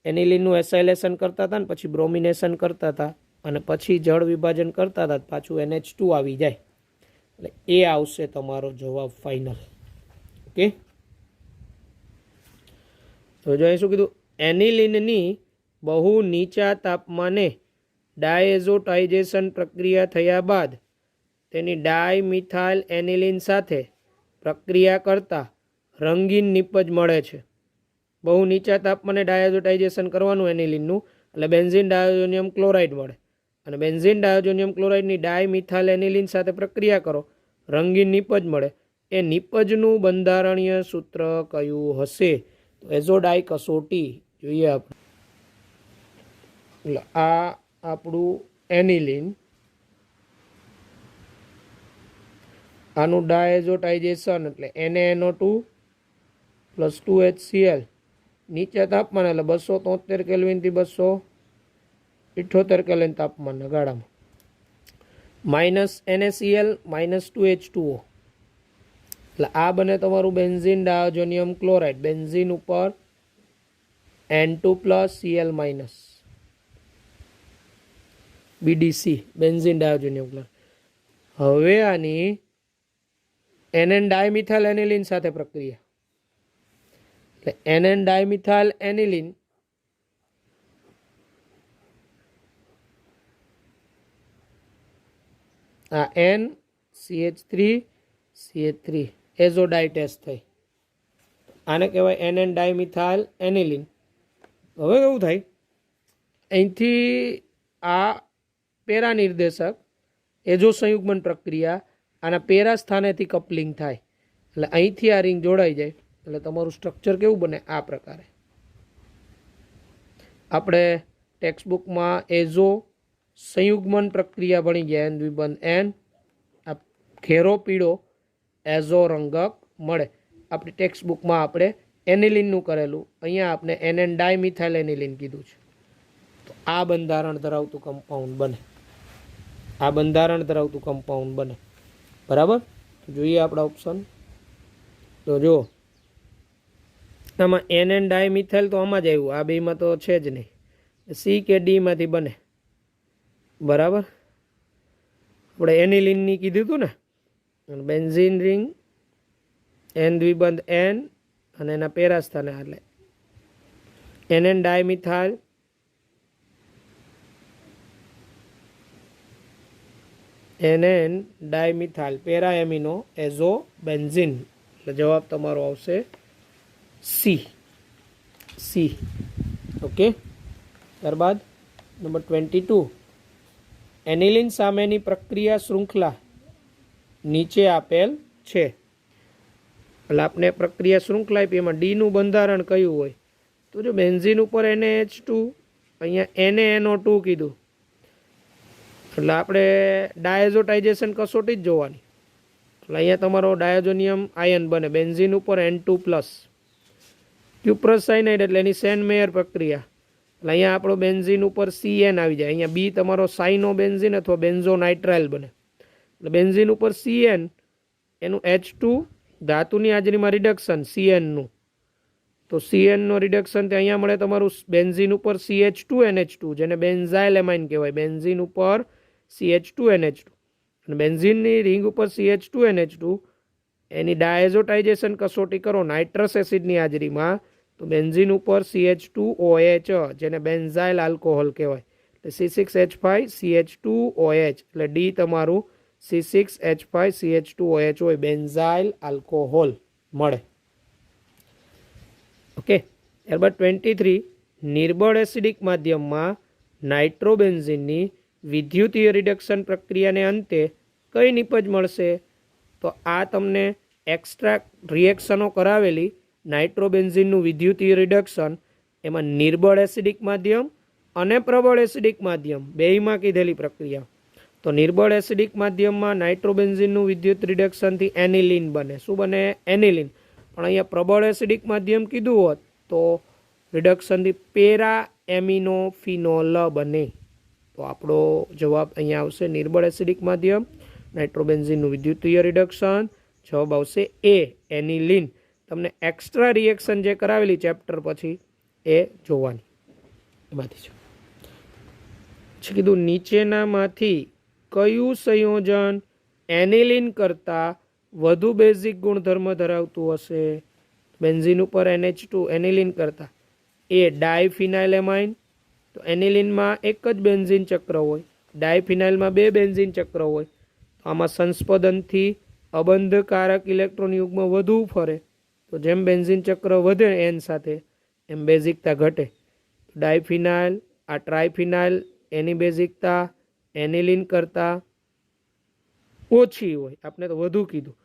એનિલિનનું એસાઇલેશન કરતા હતા ને પછી બ્રોમિનેશન કરતા હતા અને પછી જળ વિભાજન કરતા હતા, પાછું NH2 આવી જાય એટલે એ આવશે તમારો જવાબ ફાઇનલ. ઓકે, તો જો અહીં શું કીધું? એનિલિનની બહુ નીચા તાપમાને ડાયએઝોટાઇઝેશન પ્રક્રિયા થયા બાદ તેની ડાયમિથાઇલ એનિલિન સાથે પ્રક્રિયા કરતા રંગીન નિપજ મળે છે. બહુ નીચા તાપમાને ડાયએઝોટાઇઝેશન કરવાનું એનિલિનનું એટલે બેન્ઝીન ડાયોઝોનિયમ ક્લોરાઇડ મળે. અને બેન્ઝીન ડાયોઝોનિયમ ક્લોરાઇડની ડાયમિથાઇલ એનિલિન સાથે પ્રક્રિયા કરો, રંગીન નિપજ મળે. એ નિપજનું બંધારણીય સૂત્ર કયું હશે? તો એઝોડાઈ કસોટી જોઈએ આપણે. એટલે આ આપણું એનિલિન, આનું ડાયઝોટાઇઝેશન એટલે NaNO2 પ્લસ 2HCl નીચે તાપમાન એટલે 273 કેલ્વિનથી 278 કેલ્વિન તાપમાનના ગાળામાં, માઇનસ NaCl માઇનસ 2H2O. એટલે આ બને તમારું બેન્ઝીન ડાયોઝોનિયમ ક્લોરાઇડ. બેન્ઝીન ઉપર N2 plus Cl minus BDC, benzene diazonium chloride. હવે આની NN ડાયમિથાઇલ એનિલિન સાથે પ્રક્રિયા, એટલે NN ડાયમિથાઇલ એનિલિન આ N CH3 CH3 azo dye test થઈ. આને કહેવાય NN ડાયમિથાઇલ એનિલિન. હવે કેવું થાય, અહીંથી આ પેરા નિર્દેશક એજો સંયુગ્મન પ્રક્રિયા આના પેરા સ્થાનેથી કપલિંગ થાય, એટલે અહીંથી આ રિંગ જોડાઈ જાય. એટલે તમારું સ્ટ્રક્ચર કેવું બને? આ પ્રકારે. આપણે ટેક્સ્ટબુકમાં એઝો સંયુગ્મન પ્રક્રિયા ભણી ગયા, N દ્વિબંધ N, આ ઘેરો પીળો એઝો રંગક મળે. આપણી ટેક્સ્ટબુકમાં આપણે એનિલિનનું કરેલું, અહીંયા આપણે NN ડાયમિથાઇલ એનિલિન કીધું છે. તો આ બંધારણ ધરાવતું કમ્પાઉન્ડ બને, આ બંધારણ ધરાવતું કમ્પાઉન્ડ બને. બરાબર? તો જોઈએ આપણા ઓપ્શન. તો જો આમાં NN ડાયમિથાઇલ તો આમાં જ આવ્યું, આ બેમાં તો છે જ નહીં. સી કે ડીમાંથી બને. બરાબર? આપણે એનિલિનની કીધું હતું ને, બેન્ઝીન રિંગ N દ્વિબંધ N અને એના પેરા સ્થાને એટલે NN dimethyl NN dimethyl para amino azo benzene. એટલે જવાબ તમારો આવશે સી. સી. ઓકે. ત્યારબાદ નંબર 22, એનિલિન સામેની પ્રક્રિયા શૃંખલા નીચે આપેલ છે. એટલે આપણે પ્રક્રિયા શૃંખલા આપી, એમાં ડીનું બંધારણ કયું હોય? તો જો બેન્ઝીન ઉપર NaH2, અહીંયા NaNO2 કીધું, એટલે આપણે ડાયઝોટાઇઝેશન કસોટી જ જોવાની. એટલે અહીંયા તમારો ડાયોઝોનિયમ આયન બને. બેન્ઝીન ઉપર N2 પ્લસ ક્યુપ્રસ સાઇનાઇડ એટલે એની સેન મેયર પ્રક્રિયા, એટલે અહીંયા આપણો બેન્ઝીન ઉપર CN આવી જાય. અહીંયા બી તમારો સાઇનો બેન્ઝીન અથવા બેન્ઝો નાઇટ્રાઇલ બને. એટલે બેન્ઝીન ઉપર CN, એનું H2 ધાતુની હાજરીમાં રિડક્શન CNનું, તો CNનો રિડક્શન તે અહીંયા મળે તમારું બેન્ઝીન ઉપર CH2NH2, જેને બેન્ઝાઇલ એમાઇન કહેવાય. બેન્ઝીન ઉપર CH2NH2 અને બેન્ઝીનની રિંગ ઉપર CH2NH2, એની ડાયઝોટાઇઝેશન કસોટી કરો નાઇટ્રસ એસિડની હાજરીમાં, તો બેન્ઝીન ઉપર CH2OH, જેને બેન્ઝાઇલ આલ્કોહોલ કહેવાય. એટલે C6H5CH2OH, એટલે ડી તમારું C6H5CH2OH હોય, બેન્ઝાઇલ આલ્કોહોલ મળે. ઓકે. ત્યારબાદ 23, નિર્બળ એસિડિક માધ્યમમાં નાઇટ્રોબેન્ઝીનની વિદ્યુતીય રિડક્શન પ્રક્રિયાને અંતે કઈ નિપજ મળશે? તો આ તમને એક્સ્ટ્રા રિએક્શનો કરાવેલી નાઇટ્રોબેન્ઝીનનું વિદ્યુતીય રિડક્શન, એમાં નિર્બળ એસિડિક માધ્યમ અને પ્રબળ એસિડિક માધ્યમ બેયમાં કીધેલી પ્રક્રિયા. તો નિર્બળ એસિડિક માધ્યમમાં નાઇટ્રોબેન્ઝીનનું વિદ્યુત રિડક્શનથી એનિલિન બને. શું બને? એનિલિન. પણ અહીંયા પ્રબળ એસિડિક માધ્યમ કીધું હોત તો રિડક્શનથી પેરા એમિનો ફિનોલ બને. તો આપણો જવાબ અહીંયા આવશે નિર્બળ એસિડિક માધ્યમ, નાઇટ્રોબેન્ઝીનનું વિદ્યુતીય રિડક્શન. જવાબ આવશે એ, એનિલિન. તમને એક્સ્ટ્રા રિએક્શન જે કરાવેલી ચેપ્ટર પછી એ જોવાની, એમાંથી છે. પછી કીધું નીચેનામાંથી કયું સંયોજન એનિલિન કરતાં વધુ બેઝિક ગુણધર્મ ધરાવતું હશે? બેન્ઝીન ઉપર NH2 એનિલિન કરતાં એ ડાયફિનાઇલેમાઇન. તો એનિલિનમાં એક જ બેન્ઝીન ચક્ર હોય, ડાયફિનાઇલમાં 2 બેન્ઝીન ચક્ર હોય. તો આમાં સંસ્પદનથી અબંધકારક ઇલેક્ટ્રોન યુગ્મ વધુ ફરે. તો જેમ બેન્ઝીન ચક્ર વધે N સાથે, એમ બેઝિકતા ઘટે. ડાયફિનાઇલ આ ટ્રાયફિનાઇલ એની બેઝિકતા એનિલિન કરતાં ઓછી હોય, આપણે તો વધુ કીધું.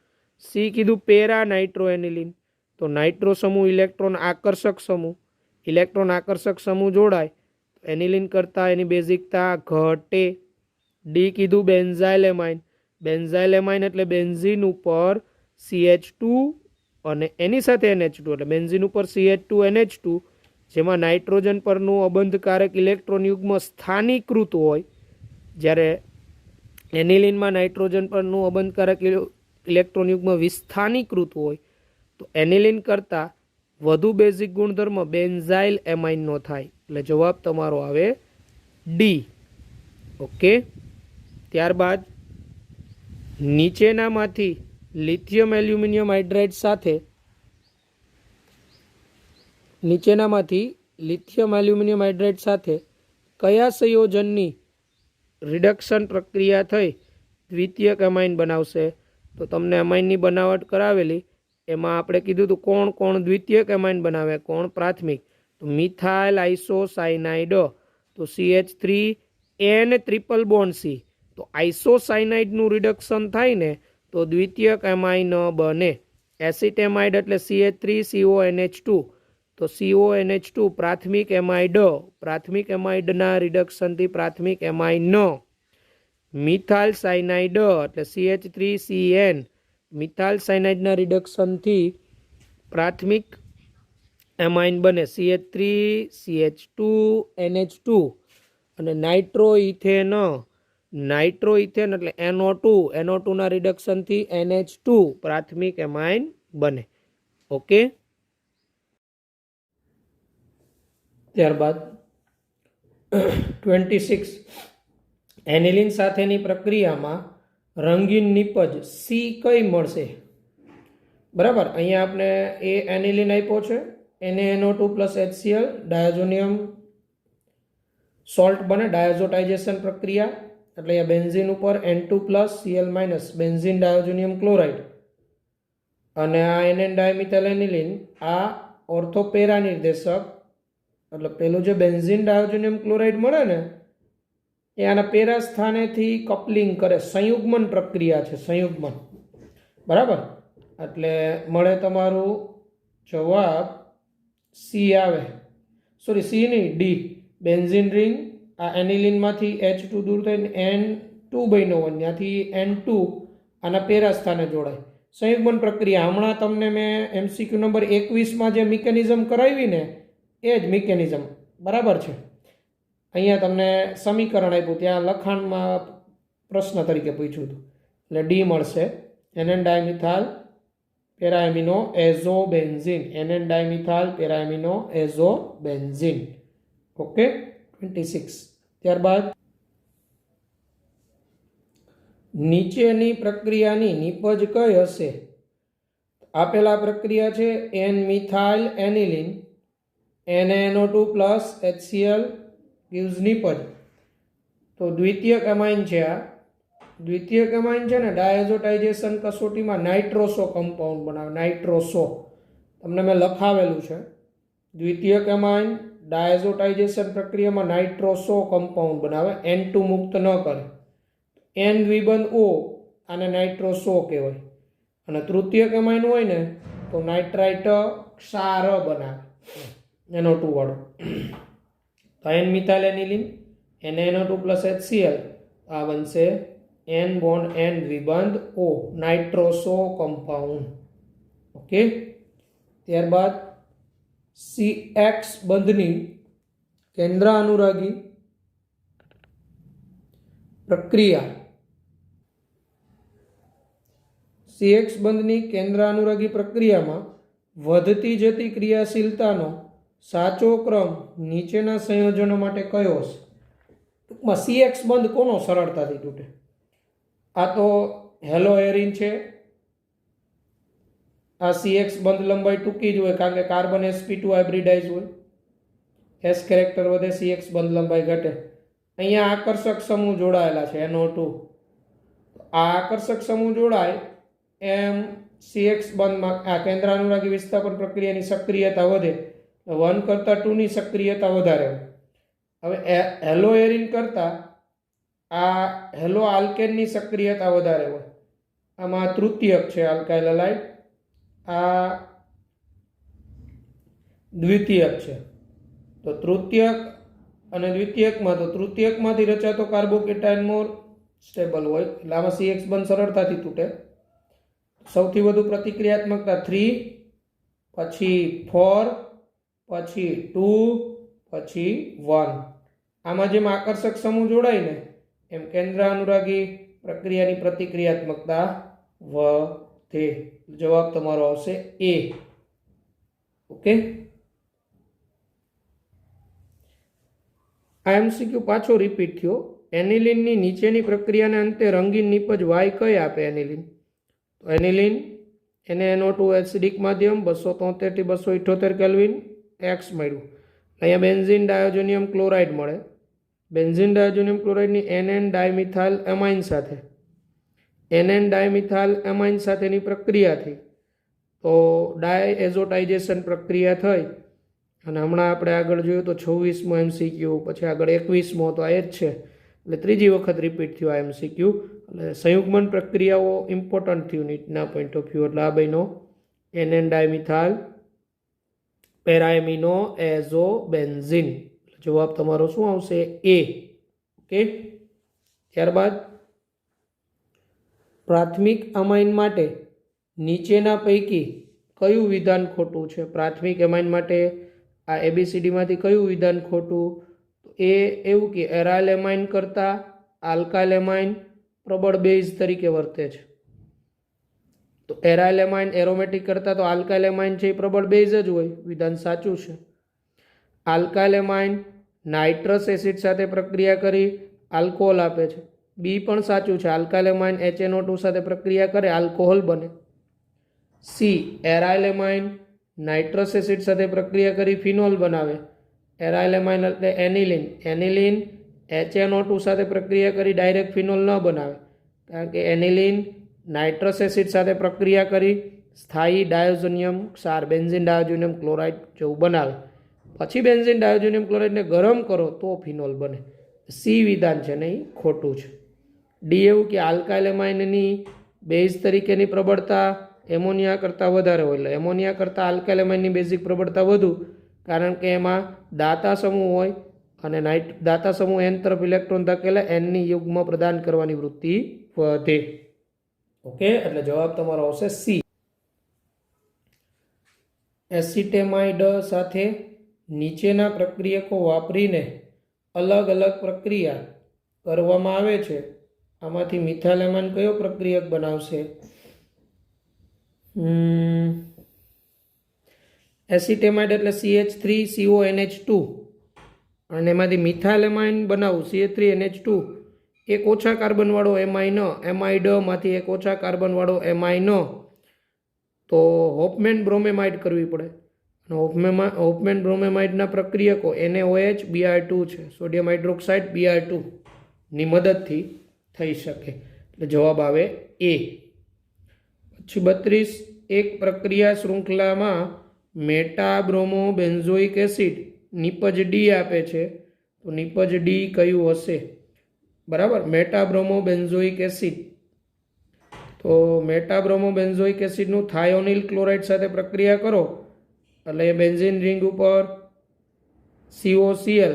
સી કીધું પેરા નાઇટ્રો એનિલિન, તો નાઇટ્રો સમૂહ ઇલેક્ટ્રોન આકર્ષક સમૂહ, ઇલેક્ટ્રોન આકર્ષક સમૂહ જોડાય તો એનિલિન કરતાં એની બેઝિકતા ઘટે. ડી કીધું બેન્ઝાઇલ એમાઇન, બેન્ઝાઇલ એમાઇન એટલે બેન્ઝીન ઉપર CH2 અને એની સાથે NH2 એટલે બેન્ઝીન ઉપર CH2 NH2, જેમાં નાઇટ્રોજન પરનું અબંધકારક ઇલેક્ટ્રોન યુગ્મ સ્થાનીકૃત હોય, જ્યારે એનિલિનમાં નાઇટ્રોજન પરનું અબંધકારક ઇલેક્ટ્રોન યુગ્મ વિસ્થાનીકૃત હોય. તો એનિલિન કરતાં વધુ બેઝિક ગુણધર્મ બેન્ઝાઇલ એમાઇનનો થાય, એટલે જવાબ તમારો આવે ડી. ઓકે, ત્યારબાદ નીચેનામાંથી લિથિયમ એલ્યુમિનિયમ હાઇડ્રાઇડ સાથે કયા સંયોજનની રિડક્શન પ્રક્રિયા થઈ દ્વિતીયક એમાઇન બનાવશે? તો તમને એમાઇનની બનાવટ કરાવેલી, એમાં આપણે કીધું હતું કોણ કોણ દ્વિતીયક એમાઇન બનાવે, કોણ પ્રાથમિક. તો મિથાઇલ આઇસોસાયનાઇડ, તો CH3N ટ્રિપલ બોન્ડ C. તો આઇસોસાયનાઇડનું રિડક્શન થાય ને તો દ્વિતીયક એમાઇન બને. એસિટેમાઇડ એટલે CH3CONH2, તો CONH2 પ્રાથમિક એમાઇડ, પ્રાથમિક એમાઇડના રિડક્શનથી પ્રાથમિક એમાઇન. મિથાઇલ સાયનાઇડ એટલે CH3CN, મિથાઇલ સાયનાઇડના રિડક્શનથી પ્રાથમિક એમાઇન બને CH3CH2 NH2. અને નાઇટ્રોઇથેન, નાઇટ્રોઇથેન એટલે NO2 ના રિડક્શનથી NH2 પ્રાથમિક એમાઇન બને. ઓકે, ત્યારબાદ 26 એનિલિન સાથેની પ્રક્રિયામાં રંગીન નિપજ સી કઈ મળશે? બરાબર, અહીંયા આપણે એ એનિલિન આપ્યો છે, NaNO2 પ્લસ HCl, ડાયાઝોનિયમ સોલ્ટ બને, ડાયાઝોટાઇઝેશન પ્રક્રિયા, એટલે અહીંયા બેન્ઝીન ઉપર N2 plus Cl minus benzene diazonium chloride, અને આ NN ડાયમિથાઇલ એનિલિન આ ઓર્થોપેરા નિર્દેશક, એટલે પેલું જે બેન્ઝીન ડાયોઝોનિયમ ક્લોરાઇડ મળે ને એ આના પેરા સ્થાનેથી કપલિંગ કરે, સંયુગ્મન પ્રક્રિયા છે, સંયુગ્મન. બરાબર, એટલે મળે તમારું જવાબ સી આવે, સોરી સી નહીં ડી. બેન્ઝીન રિંગ આ એનિલિનમાંથી H2 દૂર થઈને N2 બન્યો હોય, ત્યાંથી N2 આના પેરા સ્થાને જોડાય, સંયુગ્મન પ્રક્રિયા. હમણાં તમને મેં MCQ નંબર 21માં જે મિકેનિઝમ કરાવી ને એ જ મિકેનિઝમ. બરાબર છે, અહીંયા તમને સમીકરણ આપ્યું, ત્યાં લખાણમાં પ્રશ્ન તરીકે પૂછ્યું હતું, એટલે ડી મળશે. NN dimethyl paraamino azobenzene, NN dimethyl paraamino azobenzene. Okay, 26. ત્યારબાદ નીચેની પ્રક્રિયાની નિપજ કઈ હશે? આપેલા પ્રક્રિયા છે N methyl aniline, NaNO2 plus HCl gives નિપજ. તો દ્વિતીયક એમાઇન છે, આ દ્વિતીયક એમાઇન છે ને ડાયાઝોટાઇઝેશન કસોટીમાં નાઇટ્રોસો કમ્પાઉન્ડ બનાવે, નાઇટ્રોસો તમને મેં લખાવેલું છે. દ્વિતીયક એમાઇન ડાયાઝોટાઇઝેશન પ્રક્રિયામાં નાઇટ્રોસો કમ્પાઉન્ડ બનાવે, N2 મુક્ત ન કરે, N દ્વિબંધ O, આને નાઇટ્રોસો કહેવાય. અને તૃતીયક એમાઇન હોય ને તો નાઇટ્રાઇટ ક્ષાર બનાવે, NO2 વાળો. તો N methyl aniline, NaNO2 plus HCl, આ બનશે N બોન્ડ N દ્વિબંધ O, નાઇટ્રોસો કમ્પાઉન્ડ. ઓકે, ત્યારબાદ CX બંધની કેન્દ્ર અનુરાગી પ્રક્રિયા, CX બંધની કેન્દ્ર અનુરાગી પ્રક્રિયામાં વધતી જતી ક્રિયાશીલતાનો સાચો ક્રમ નીચેના સંયોજનો માટે કયો હશે? ટૂંકમાં CX બંધ કોનો સરળતાથી તૂટે? આ તો હેલોએરિન છે, આ CX બંધ લંબાઈ ટૂંકી જ હોય કારણ કે કાર્બન sp2 હાઇબ્રિડાઇઝ હોય, S કેરેક્ટર વધે, CX બંધ લંબાઈ ઘટે. અહીંયા આકર્ષક સમૂહ જોડાયેલા છે NO2, આ આકર્ષક સમૂહ જોડાય એમ CX બંધમાં આ કેન્દ્ર અનુરાગી વિસ્થાપન પ્રક્રિયાની સક્રિયતા વધે, 1 કરતાં 2 ની સક્રિયતા વધારે હોય. હવે હેલો એરિન કરતાં આ હેલો આલ્કેનની સક્રિયતા વધારે હોય. આમાં તૃતીયક છે આલ્કાઇલ હલાઇડ, આ દ્વિતીયક છે. તો તૃતીયક અને દ્વિતીયકમાં તો તૃતીયકમાંથી રચાતો કાર્બોકેટાયન મોર સ્ટેબલ હોય એટલે આમાં CX બંધ સરળતાથી તૂટે. સૌથી વધુ પ્રતિક્રિયાત્મકતા 3, પછી 4, પછી 2, પછી 1. આમાં જેમ આકર્ષક સમૂહ જોડાય ને એમ કેન્દ્ર અનુરાગી પ્રક્રિયાની પ્રતિક્રિયાત્મકતા વધે. જવાબ તમારો આવશે A. ઓકે. આ MCQ પાછો રિપીટ થયો. એનિલિનની નીચેની પ્રક્રિયાને અંતે રંગીન નિપજ Y કઈ આપે એનિલિન? તો એનિલિન NaNO2 એસિડિક માધ્યમ 273 થી 278 કેલ્વિન X મળ્યું. અહીંયા બેન્ઝીન ડાયોજોનિયમ ક્લોરાઇડ મળે. બેન્ઝીન ડાયોજોનિયમ ક્લોરાઇડની NN ડાયમિથાઇલ એમાઇન સાથે NN ડાયમિથાઇલ એમાઇન સાથેની પ્રક્રિયાથી તો ડાયએઝોટાઇઝેશન પ્રક્રિયા થઈ અને હમણાં આપણે આગળ જોયું તો 26મો MCQ, પછી આગળ 21મો, તો આ જ છે એટલે ત્રીજી વખત રિપીટ થયું આ MCQ. એટલે સંયુગ્મન પ્રક્રિયાઓ ઇમ્પોર્ટન્ટ થયું નીટના પોઈન્ટ ઓફ વ્યૂ. એટલે આ બન્યો NN ડાયમિથાઇલ પેરાએમિનો એઝોબેન્ઝીન. જવાબ તમારો શું આવશે? A. ઓકે. ત્યારબાદ પ્રાથમિક અમાઇન માટે નીચેના પૈકી કયું વિધાન ખોટું છે? પ્રાથમિક એમાઇન માટે આ ABCD માંથી કયું વિધાન ખોટું? તો એ એવું કે એરાઇલ એમાઇન કરતાં આલ્કાઇલ એમાઇન પ્રબળ બેઝ તરીકે વર્તે છે. તો એરાઇલ એમાઇન એરોમેટિક કરતાં તો આલ્કાઇલ એમાઇન છે એ પ્રબળ બેઝ જ હોય. વિધાન સાચું છે. આલ્કાઇલ એમાઇન નાઇટ્રસ એસિડ સાથે પ્રક્રિયા કરી આલ્કોહોલ આપે છે. બી પણ સાચું છે. આલ્કાઇલ એમાઇન HNO2 સાથે પ્રક્રિયા કરે આલ્કોહોલ બને. C aryl amine nitrous acid સાથે પ્રક્રિયા કરી ફિનોલ બનાવે. એરાઇલ એમાઇન એટલે એનિલિન. એનિલિન HNO2 સાથે પ્રક્રિયા કરી ડાયરેક્ટ ફિનોલ ન બનાવે, કારણ કે એનિલિન નાઇટ્રસ એસિડ સાથે પ્રક્રિયા કરી સ્થાયી ડાયોઝોનિયમ ક્ષાર બેન્ઝીન ડાયોઝોનિયમ ક્લોરાઇડ જેવું બનાવે. પછી બેન્ઝીન ડાયોઝોનિયમ ક્લોરાઇડને ગરમ કરો તો ફિનોલ બને. સી વિધાન છે ને એ ખોટું છે. ડી એવું કે આલ્કાઇલ એમાઇનની બેઝ તરીકેની પ્રબળતા એમોનિયા કરતાં વધારે હોય. એટલે એમોનિયા કરતાં આલ્કાઇલ એમાઇનની બેઝિક પ્રબળતા વધુ, કારણ કે એમાં દાતા સમૂહ હોય અને દાતા સમૂહ N તરફ ઇલેક્ટ્રોન ધકેલે, Nની યુગ્મ પ્રદાન કરવાની વૃત્તિ વધે. ઓકે. એટલે જવાબ તમારો આવશે સી. એસિટેમાઇડ સાથે નીચેના પ્રક્રિયકો વાપરીને અલગ અલગ પ્રક્રિયા કરવામાં આવે છે. આમાંથી મિથાઇલેમાઇન કયો પ્રક્રિયક બનાવશે? એસિટેમાઇડ એટલે CH3CONH2 અને એમાંથી મિથાઇલેમાઇન બનાવવું CH3NH2. એક ઓછા કાર્બનવાળો એમાઇન, એમાઇડમાંથી એક ઓછા કાર્બનવાળો એમાઇન, તો હોફમેન બ્રોમેમાઇડ કરવી પડે. અને હોફમેન બ્રોમેમાઇડના પ્રક્રિયકો NaOH Br2 છે. સોડિયમ હાઇડ્રોક્સાઇડ Br2 ની મદદથી થઈ શકે. એટલે જવાબ આવે A. પછી 32 એક પ્રક્રિયા શૃંખલામાં મેટાબ્રોમો બેન્ઝોઇક એસિડ નિપજ ડી આપે છે, તો નિપજ ડી કયું હશે? બરાબર. મેટાબ્રોમો બેન્ઝોઇક એસિડ, તો મેટાબ્રોમો બેન્ઝોઇક એસિડનું થાયોનિલ ક્લોરાઇડ સાથે પ્રક્રિયા કરો એટલે બેન્ઝીન રિંગ ઉપર COCl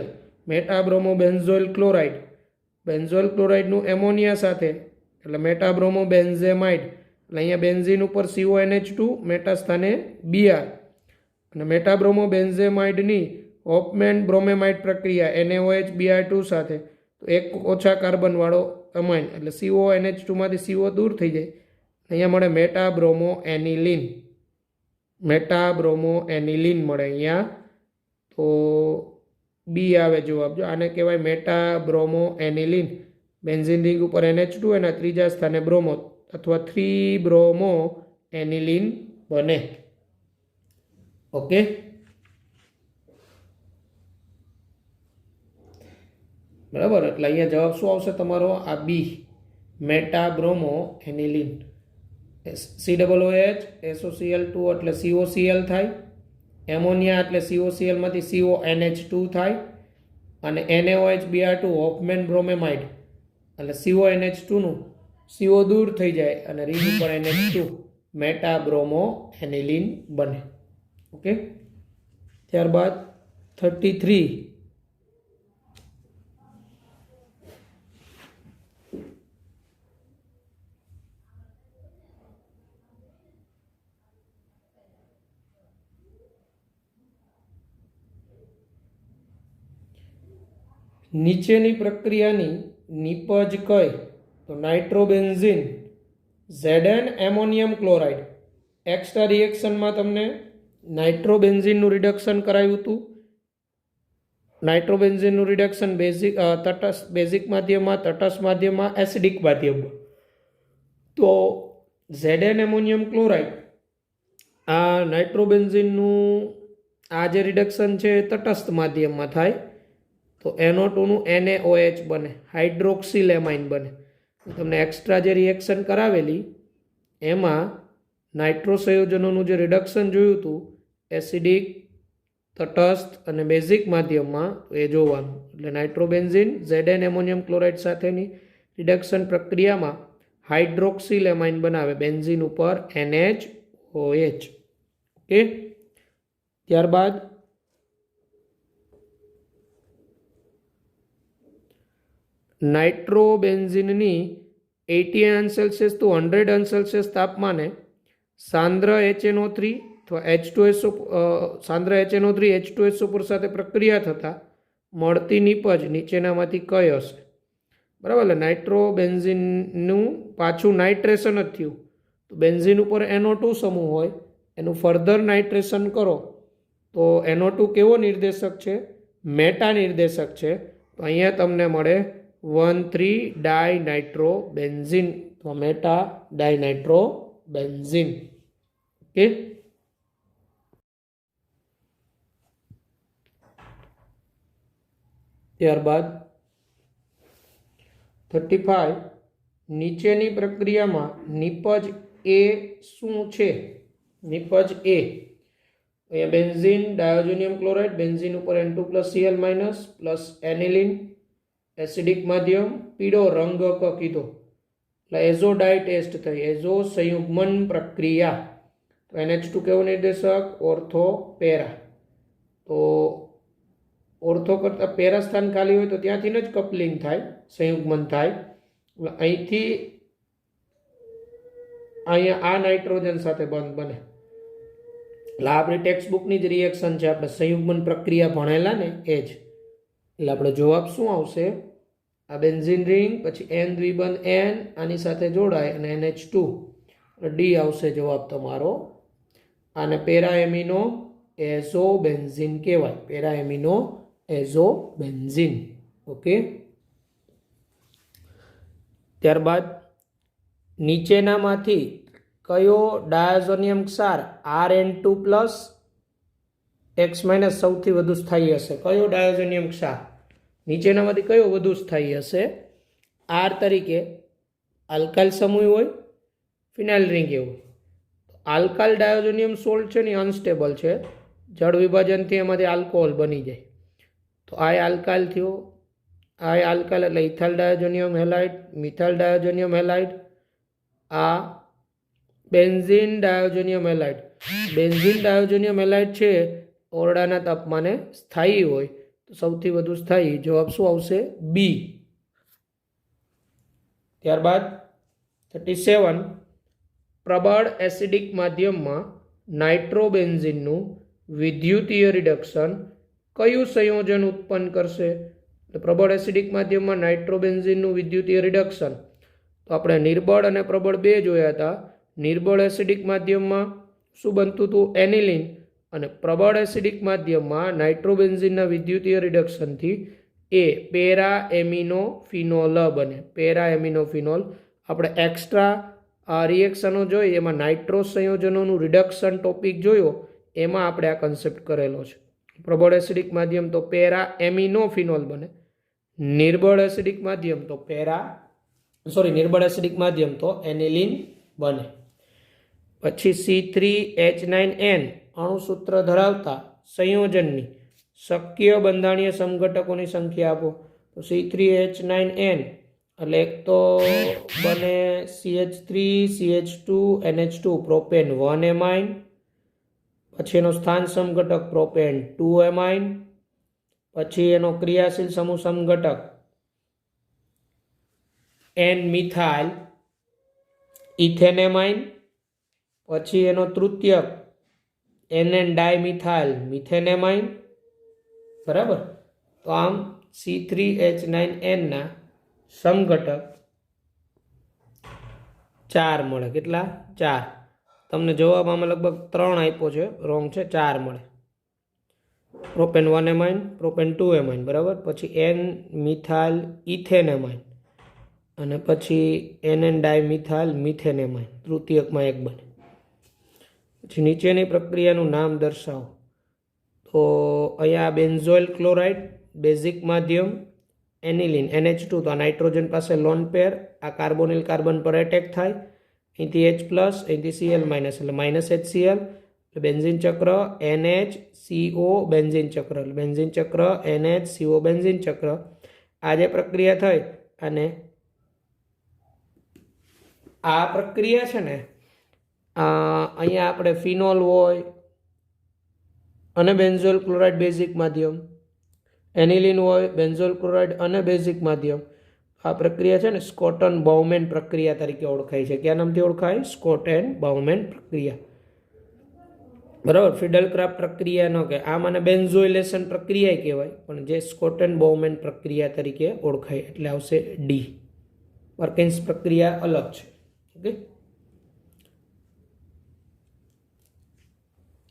metabromo benzoyl chloride, benzoyl ક્લોરાઇડનું એમોનિયા સાથે એટલે મેટાબ્રોમો બેન્ઝેમાઇડ, એટલે અહીંયા બેન્ઝીન ઉપર CONH2 મેટા સ્થાને Br, અને મેટાબ્રોમો બેન્ઝેમાઇડની હોફમેન બ્રોમેમાઇડ પ્રક્રિયા NaOH Br2 સાથે, તો એક ઓછા કાર્બનવાળો એમાઇન એટલે CONH2 માંથી CO દૂર થઈ જાય. અહીંયા મળે મેટાબ્રોમો એનિલિન. મેટાબ્રોમો એનિલિન મળે અહીંયા, તો બી આવે જવાબ. જો આને કહેવાય મેટાબ્રોમો એનિલિન. બેન્ઝીન રિંગ ઉપર NH2 એના ત્રીજા સ્થાને બ્રોમો અથવા 3 બ્રોમો એનિલિન બને. ઓકે. બરાબર. એટલે અહીંયા જવાબ શું આવશે તમારો? આ બી, મેટાબ્રોમો એનિલિન. COOH SOCl2 એટલે COCl થાય. એમોનિયા એટલે COCl માંથી CONH2 થાય. અને NaOH Br2 હોફમેન બ્રોમેમાઇડ એટલે CONH2 નું CO દૂર થઈ જાય અને રિંગ ઉપર NH2 મેટાબ્રોમો એનિલિન બને. ઓકે, ત્યારબાદ 33 નીચેની પ્રક્રિયાની નિપજ કઈ? તો નાઇટ્રોબેન્ઝીન Zn એમોનિયમ ક્લોરાઇડ એક્સ્ટ્રા રિએક્શનમાં તમને નાઇટ્રોબેન્ઝીનનું રિડક્શન કરાયું હતું. નાઇટ્રોબેન્ઝીનનું રિડક્શન બેઝિક માધ્યમમાં, તટસ્થ માધ્યમમાં, એસિડિક માધ્યમમાં. તો Zn એમોનિયમ ક્લોરાઇડ આ નાઇટ્રોબેન્ઝીનનું આ જે રિડક્શન છે એ તટસ્થ માધ્યમમાં થાય તો NO2 નું NaOH બને, હાઇડ્રોક્સિલેમાઇન બને. તમને એક્સ્ટ્રા જે રિએક્શન કરાવેલી એમાં નાઇટ્રો સંયોજનોનું જે રિડક્શન જોયું હતું એસિડિક, તટસ્થ અને બેઝિક માધ્યમમાં, તો એ જોવાનું. એટલે નાઇટ્રોબેન્ઝીન Zn એમોનિયમ ક્લોરાઇડ સાથેની રિડક્શન પ્રક્રિયામાં હાઇડ્રોક્સિલેમાઇન બનાવે બેન્ઝીન ઉપર NaOH. ઓકે, ત્યારબાદ નાઇટ્રોબેન્ઝીનની 80°C to 100°C તાપમાને સાંદ્ર HNO3 અથવા H2SO સાંદ્ર HNO3 H2SO4 સાથે પ્રક્રિયા થતાં મળતી નિપજ નીચેનામાંથી કઈ હશે? બરાબર, એટલે નાઇટ્રોબેન્ઝીનનું પાછું નાઇટ્રેશન જ થયું તો બેન્ઝીન ઉપર NO2 સમૂહ હોય એનું ફર્ધર નાઇટ્રેશન કરો તો NO2 કેવો નિર્દેશક છે? મેટા નિર્દેશક છે. તો અહીંયા તમને મળે 1,3-ડાયનાઇટ્રોબેન્ઝીન, તો મેટા ડાયનાઇટ્રોબેન્ઝીન. ઓકે, ત્યારબાદ 35 નીચેની પ્રક્રિયામાં નિપજ એ શું છે? નિપજ એ અહીંયા બેન્ઝીન, ડાયોજોનિયમ ક્લોરાઇડ, બેન્ઝીન ઉપર N2+Cl- પ્લસ એનિલિન, એસિડિક માધ્યમ, પીળો રંગ કીધો એટલે એઝોડાઈ ટેસ્ટ થઈ, એઝો સંયુગ્મન પ્રક્રિયા. તો NH2 કેવો નિર્દેશક? Ortho para. તો ઓર્થો કરતાં પેરા સ્થાન ખાલી હોય તો ત્યાંથી જ કપલિંગ થાય, સંયુગ્મન થાય. એટલે અહીંથી અહીંયા આ નાઇટ્રોજન સાથે બંધ બને. એટલે આપણી ટેક્સ્ટ બુકની જ રિએક્શન છે, આપણે સંયુગ્મન પ્રક્રિયા ભણેલા ને એ જ. એટલે આપણે જવાબ શું આવશે? આ બેન્ઝીન રિંગ, પછી N દ્વિબંધ N આની સાથે જોડાય અને NH2 ડી આવશે જવાબ તમારો. આને પેરા એમિનો એઝો બેન્ઝીન કહેવાય, para amino azo benzene. Okay, ત્યારબાદ નીચેનામાંથી કયો ડાયાઝોનિયમ ક્ષાર Rn2+X- સૌથી વધુ સ્થાયી હશે? કયો ડાયોઝોનિયમ ક્ષાર નીચેનામાંથી કયો વધુ સ્થાયી હશે? R તરીકે આલ્કાઇલ સમૂહ હોય, ફિનાઇલ રિંગ એવું. આલ્કાઇલ ડાયોઝોનિયમ સોલ્ટ છે ને અનસ્ટેબલ છે, જળ વિભાજનથી એમાંથી આલ્કોહોલ બની જાય. તો આ આલ્કાઇલ થયો, આ આલ્કાઇલ એટલે ઇથાઇલ ડાયોઝોનિયમ હેલાઇડ, મિથાઇલ ડાયોઝોનિયમ હેલાઇડ. આ બેન્ઝીન ડાયોઝોનિયમ હેલાઇડ. બેન્ઝીન ડાયોઝોનિયમ હેલાઇડ છે ઓરડાના તાપમાને સ્થાયી હોય તો સૌથી વધુ સ્થાયી જવાબ શું આવશે? બી. ત્યારબાદ 37 પ્રબળ એસિડિક માધ્યમમાં નાઇટ્રોબેન્ઝીનનું વિદ્યુતીય રિડક્શન કયું સંયોજન ઉત્પન્ન કરશે? પ્રબળ એસિડિક માધ્યમમાં નાઇટ્રોબેન્ઝીનનું વિદ્યુતીય રિડક્શન તો આપણે નિર્બળ અને પ્રબળ બે જોયા હતા. નિર્બળ એસિડિક માધ્યમમાં શું બનતું હતું? એનિલિન. અને પ્રબળ એસિડિક માધ્યમમાં નાઇટ્રોબેન્ઝીનના વિદ્યુતીય રિડક્શનથી એ પેરા એમિનોફિનોલ બને, પેરા એમિનોફિનોલ. આપણે એક્સ્ટ્રા રિએક્શનો જોઈ એમાં નાઇટ્રો સંયોજનોનું રિડક્શન ટોપિક જોયો, એમાં આપણે આ કન્સેપ્ટ કરેલો છે. પ્રબળ એસિડિક માધ્યમ તો પેરા એમિનોફિનોલ બને, નિર્બળ એસિડિક માધ્યમ તો નિર્બળ એસિડિક માધ્યમ તો એનિલિન બને. પછી C3H9N અણુસૂત્ર ધરાવતા સંયોજનની શક્ય બંધારણીય સમઘટકોની સંખ્યા આપો. તો C3H9N એટલે એક તો બને CH3 CH2 NH2 propane 1 amine, પછી એનો સ્થાન સમઘટક પ્રોપેન 2 એમાઇન, પછી એનો ક્રિયાશીલ સમૂહ સમઘટક N મિથાઇલ ઇથેનેમાઇન, પછી એનો તૃતીયક NN ડાયમિથાઇલ મિથેનેમાઇન. બરાબર. તો આમ C3H9N ના સમઘટક 4 મળે. કેટલા? 4. તમને જવાબ આમાં લગભગ 3 આપ્યો છે, રોંગ છે. 4 મળે. Propane 1 amine, propane 2 amine. બરાબર. પછી N મિથાઇલ ઇથેનેમાઇન અને પછી NN ડાયમિથાઇલ મિથેનેમાઇન. તૃતીયકમાં 1 બને. પછી નીચેની પ્રક્રિયાનું નામ દર્શાવો. તો અહીંયા બેન્ઝોઇલ ક્લોરાઇડ બેઝિક માધ્યમ, એનિલિન NH2 તો આ નાઇટ્રોજન પાસે લોન પેર, આ કાર્બોનિલ કાર્બન પર એટેક થાય, અહીંથી H પ્લસ, અહીંથી Cl માઇનસ એટલે માઇનસ HCl, એટલે બેન્ઝિન ચક્ર NHCO બેન્ઝિન ચક્ર, એટલે બેન્ઝિન ચક્ર NHCO બેન્ઝિન ચક્ર. આ જે પ્રક્રિયા થઈ અને આ પ્રક્રિયા છે ને અહીંયા આપણે ફિનોલ હોય અને બેન્ઝોઇલ ક્લોરાઇડ બેઝિક માધ્યમ, એનિલિન હોય, બેન્ઝોઇલ ક્લોરાઇડ અને બેઝિક માધ્યમ. આ પ્રક્રિયા છે ને સ્કોટન બાઉમેન પ્રક્રિયા તરીકે ઓળખાય છે. કયા નામથી ઓળખાય? સ્કોટ એન્ડ બાઉમેન પ્રક્રિયા. બરાબર. ફિડલક્રાફ્ટ પ્રક્રિયા ન કે આમ અને બેન્ઝોઇલેશન પ્રક્રિયા કહેવાય, પણ જે સ્કોટ એન્ડ બાઉમેન પ્રક્રિયા તરીકે ઓળખાય એટલે આવશે ડી. વર્કેન્સ પ્રક્રિયા અલગ છે. ઓકે.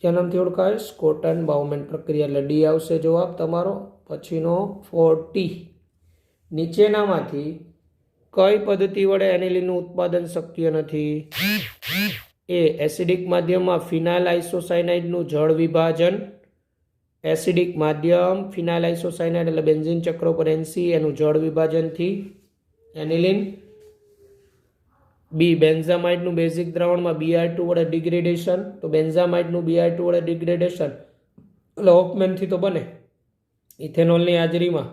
કયા નામથી ઓળખાય? સ્કોટન બાઉમેન પ્રક્રિયા એટલે ડી આવશે જવાબ તમારો. પછીનો 4T. નીચેનામાંથી કઈ પદ્ધતિ વડે એનિલિનનું ઉત્પાદન શક્ય નથી? એ. એસિડિક માધ્યમમાં ફિનાઇલ આઇસોસાયનાઇડનું જળ વિભાજન. એસિડિક માધ્યમ ફિનાઇલ આઇસોસાયનાઇડ એટલે બેન્ઝિન ચક્ર પર NC એનું જળ વિભાજનથી એનિલિન. બી. બેન્ઝામાઇડનું બેઝિક દ્રાવણમાં Br2 વડે ડિગ્રેડેશન. તો બેન્ઝામાઇડનું Br2 વડે ડિગ્રેડેશન એટલે હોફમેનથી તો બને. ઇથેનોલની હાજરીમાં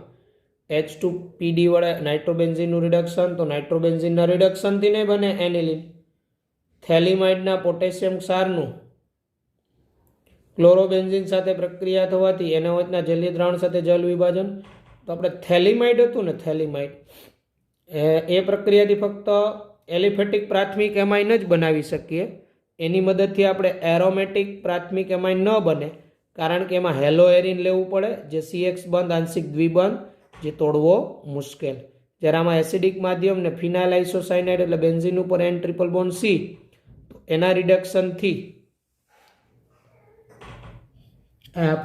H2PD વડે નાઇટ્રોબેન્ઝિનનું રિડક્શન. તો નાઇટ્રોબેન્ઝિનના રિડક્શનથી નહીં બને એનિલિન. થેલિમાઇડના પોટેશિયમ ક્ષારનું ક્લોરોબેન્ઝિન સાથે પ્રક્રિયા થવાથી NaOH ના જલીય દ્રાવણ સાથે જલ વિભાજન. તો આપણે થેલિમાઇડ હતું ને, થેલિમાઇડ એ પ્રક્રિયાથી ફક્ત એલિફેટિક પ્રાથમિક એમાઇન જ બનાવી શકીએ. એની મદદથી આપણે એરોમેટિક પ્રાથમિક એમાઇન ન બને, કારણ કે એમાં હેલો એરિન લેવું પડે, જે CX બંધ આંશિક દ્વિબંધ, જે તોડવો મુશ્કેલ. જ્યારે આમાં એસિડિક માધ્યમ ને ફિનાઇલ આઇસોસાયનાઇડ એટલે બેન્ઝિન ઉપર N ટ્રિપલ બોન્ડ C, તો એના રિડક્શનથી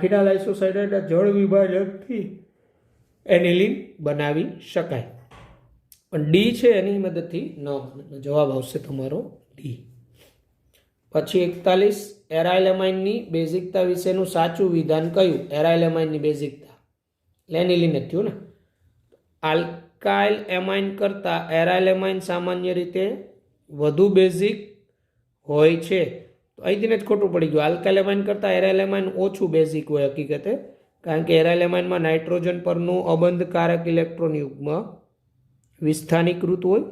ફિનાઇલ આઇસોસાયનાઇડના જળ વિભાજનથી એનિલિન બનાવી શકાય. પણ ડી છે એની મદદથી ન બને. જવાબ આવશે તમારો ડી. પછી 41. એરાઇલ એમાઇનની બેઝિકતા વિશેનું સાચું વિધાન કયું? એરાઇલ એમાઇનની બેઝિકતા એનિલિન જ થયું ને. આલ્કાઇલ એમાઇન કરતાં એરાઇલ એમાઇન સામાન્ય રીતે વધુ બેઝિક હોય છે. તો અહીંથી જ ખોટું પડી ગયું. આલ્કાઇલ એમાઇન કરતાં એરાઇલ એમાઇન ઓછું બેઝિક હોય હકીકતે, કારણ કે એરાઇલ એમાઇનમાં નાઇટ્રોજન પરનું અબંધકારક ઇલેક્ટ્રોન યુગ્મ વિસ્થાનીકૃત હોય,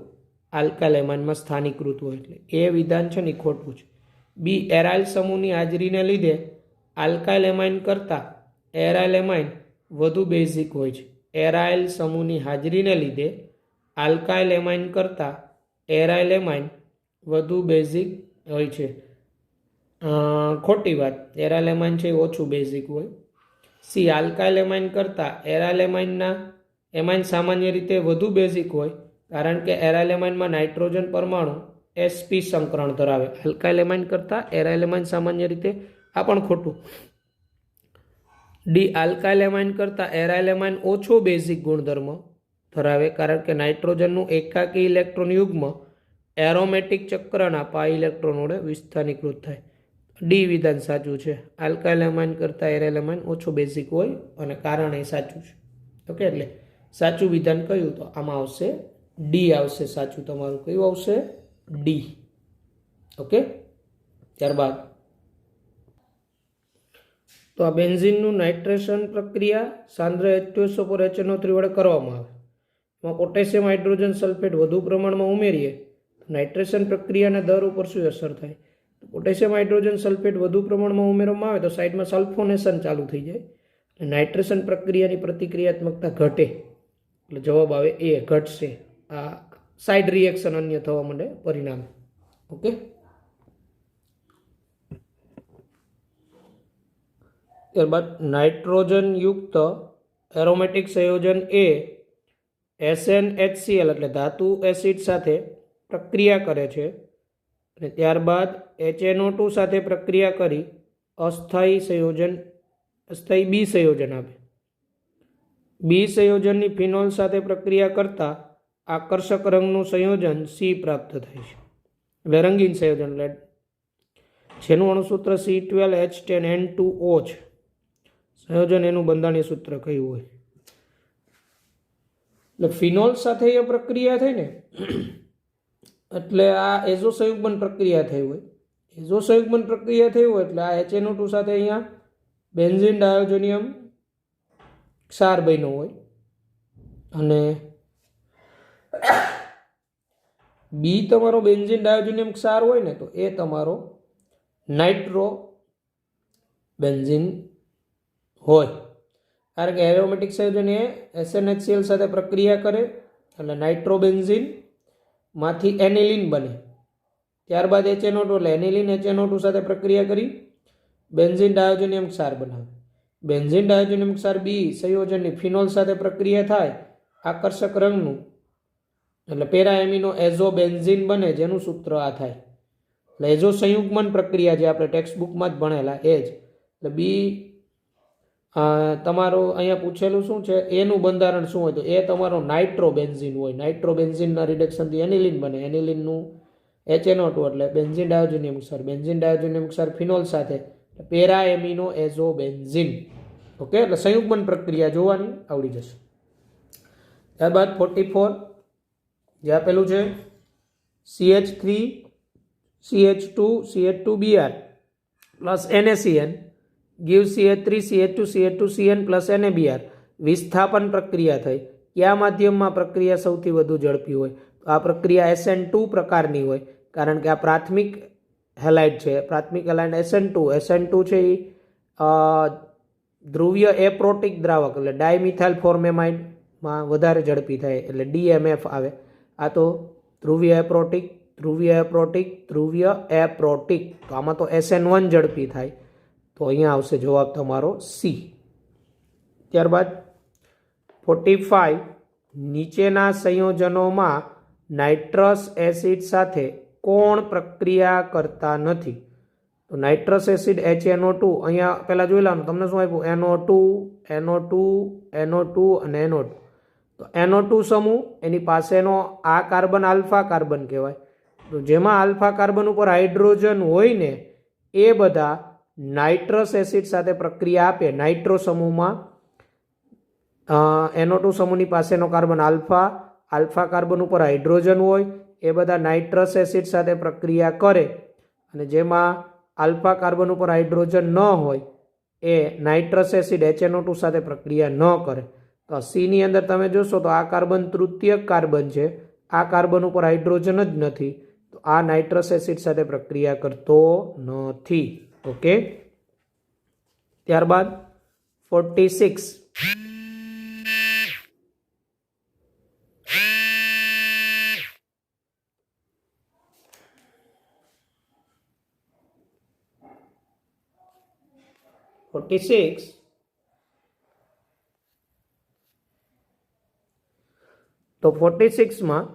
આલ્કાઇલ એમાઇનમાં સ્થાનીકૃત હોય, એટલે એ વિધાન છે ને ખોટું છે. બી. એરાઇલ સમૂહની હાજરીને લીધે આલ્કાઇલ એમાઇન કરતાં એરાઇલ એમાઇન વધુ બેઝિક હોય છે. એરાઇલ સમૂહની હાજરીને લીધે આલ્કાઇલ એમાઇન કરતાં એરાઇલ એમાઇન વધુ બેઝિક હોય છે. ખોટી વાત. એરાઇલ એમાઇન છે એ ઓછું બેઝિક હોય. સી. આલ્કાઇલ એમાઇન કરતાં એરાઇલ એમાઇનના એમાઇન સામાન્ય રીતે વધુ બેઝિક હોય, કારણ કે એરાઇલ એમાઇનમાં નાઇટ્રોજન પરમાણુ sp સંકરણ ધરાવે. આલ્કાઇલ એમાઇન કરતાં એરાઇલ એમાઇન સામાન્ય રીતે, આ પણ ખોટું. ડી. આલ્કાઇલ એમાઇન કરતાં એરાઇલ એમાઇન ઓછો બેઝિક ગુણધર્મ ધરાવે, કારણ કે નાઇટ્રોજનનું એકાકી ઇલેક્ટ્રોન યુગ્મ એરોમેટિક ચક્રના પાઈ ઇલેક્ટ્રોન વડે વિસ્થાનીકૃત થાય. ડી વિધાન સાચું છે. આલ્કાઇલ એમાઇન કરતાં એરાઇલ એમાઇન ઓછો બેઝિક હોય અને કારણ એ સાચું છે. ઓકે. એટલે સાચું વિધાન કયું? તો આમાં આવશે ડી આવશે સાચું તમારું. કયું આવશે? ડી. ઓકે. ત્યારબાદ તો આ બેન્ઝીનનું નાઇટ્રેશન પ્રક્રિયા સાંદ્ર H2SO પર HNO3 વડે કરવામાં આવે. એમાં પોટેશિયમ હાઇડ્રોજન સલ્ફેટ વધુ પ્રમાણમાં ઉમેરીએ તો નાઇટ્રેશન પ્રક્રિયાના દર ઉપર શું અસર થાય? તો પોટેશિયમ હાઇડ્રોજન સલ્ફેટ વધુ પ્રમાણમાં ઉમેરવામાં આવે તો સાઈડમાં સલ્ફોનેશન ચાલુ થઈ જાય અને નાઇટ્રેશન પ્રક્રિયાની પ્રતિક્રિયાત્મકતા ઘટે. એટલે જવાબ આવે એ, ઘટશે. આ સાઇડ રિએક્શન અન્ય થવા માંડે પરિણામે. ઓકે, ત્યારબાદ નાઇટ્રોજન યુક્ત એરોમેટિક સંયોજન એ SnHCl એટલે ધાતુ એસિડ સાથે પ્રક્રિયા કરે છે અને ત્યારબાદ HNO2 સાથે પ્રક્રિયા કરી અસ્થાયી બી સંયોજન આપે. બી સંયોજનની ફિનોલ સાથે પ્રક્રિયા કરતા આકર્ષક રંગનું સંયોજન C પ્રાપ્ત થાય છે. એટલે રંગીન સંયોજન, એટલે જેનું અણુસૂત્ર C12H10N2O છે. સંયોજન એનું બંધારણીય સૂત્ર કયું હોય? એટલે ફિનોલ સાથે એ પ્રક્રિયા થઈ ને એટલે આ એઝો સંયુગ્મન પ્રક્રિયા થઈ હોય. એઝો સંયુગ્મન પ્રક્રિયા થઈ હોય એટલે આ HNO2 સાથે અહીંયા બેન્ઝીન ડાયોજોનિયમ ક્ષાર બન્યો હોય અને બી તમારો બેન્ઝીન ડાયોજોનિયમ ક્ષાર હોય ને તો એ તમારો નાઇટ્રો બેન્ઝીન હોય. કારણ કે એરોમેટિક સંયોજન એ SnHCl સાથે પ્રક્રિયા કરે એટલે નાઇટ્રોબેન્ઝીન માંથી એનિલિન બને. ત્યારબાદ HNO2 એટલે એનિલિન HNO2 સાથે પ્રક્રિયા કરી બેન્ઝીન ડાયોજોનિયમ ક્ષાર બનાવે. બેન્ઝીન ડાયોજોનિયમ ક્ષાર બી સંયોજનની ફિનોલ સાથે પ્રક્રિયા થાય આકર્ષક રંગનું એટલે પેરા એમિનો એઝો બેન્ઝીન બને, જેનું સૂત્ર આ થાય. એટલે એઝો સંયુગ્મન પ્રક્રિયા જે આપણે ટેક્સ્ટ બુકમાં જ ભણેલા એ જ. એટલે બી તમારો અહીંયા પૂછેલું શું છે, એનું બંધારણ શું હોય તો એ તમારો નાઇટ્રોબેન્ઝીન હોય. નાઇટ્રોબેન્ઝીનના રિડક્શનથી એનિલિન બને. એનિલિનનું HNO2 એટલે બેન્ઝીન ડાયોજોનિયમ ક્ષાર. બેન્ઝીન ડાયોજોનિયમ ક્ષાર ફિનોલ સાથે para amino azo benzene. Okay, એટલે સંયુગ્મન પ્રક્રિયા જોવાની આવડી જશે. ત્યારબાદ 44 જે આપેલું છે CH3 CH2 CH2Br plus NaCN give CH3 CH2 CH2 CN plus NaBr. વિસ્થાપન પ્રક્રિયા થઈ. કયા માધ્યમમાં પ્રક્રિયા સૌથી વધુ ઝડપી હોય? તો આ પ્રક્રિયા SN2 પ્રકારની હોય, કારણ કે આ પ્રાથમિક હેલાઇડ છે. પ્રાથમિક હેલાઇડ SN2 છે એ ધ્રુવીય એપ્રોટિક દ્રાવક એટલે ડાયમિથાઇલ ફોર્મેમાઇડમાં વધારે ઝડપી થાય એટલે DMF આવે. આ તો ધ્રુવીય એપ્રોટિક. તો આમાં તો SN1 ઝડપી થાય, તો અહીંયા આવશે જવાબ તમારો C. ત્યારબાદ 45 નીચેના સંયોજનોમાં નાઇટ્રસ એસિડ સાથે કોણ પ્રક્રિયા કરતા નથી? તો નાઇટ્રસ એસિડ HNO2 અહીંયા પહેલાં જોઈ લેવાનું તમને શું આપ્યું? NO2 અને NO2. તો NO2 સમૂહ એની પાસેનો આ કાર્બન આલ્ફા કાર્બન કહેવાય. તો જેમાં આલ્ફા કાર્બન ઉપર હાઇડ્રોજન હોય ને એ બધા નાઇટ્રસ એસિડ સાથે પ્રક્રિયા આપે. નાઇટ્રો સમૂહમાં NO2 સમૂહની પાસેનો કાર્બન આલ્ફા કાર્બન ઉપર હાઇડ્રોજન હોય એ બધા નાઇટ્રસ એસિડ સાથે પ્રક્રિયા કરે અને જેમાં આલ્ફા કાર્બન ઉપર હાઇડ્રોજન ન હોય એ નાઇટ્રસ એસિડ HNO2 સાથે પ્રક્રિયા ન કરે. તો Cની અંદર તમે જોશો તો આ કાર્બન તૃતીયક કાર્બન છે, આ કાર્બન ઉપર હાઇડ્રોજન જ નથી, તો આ નાઇટ્રસ એસિડ સાથે પ્રક્રિયા કરતો નથી. ઓકે, ત્યારબાદ 46 તો 46માં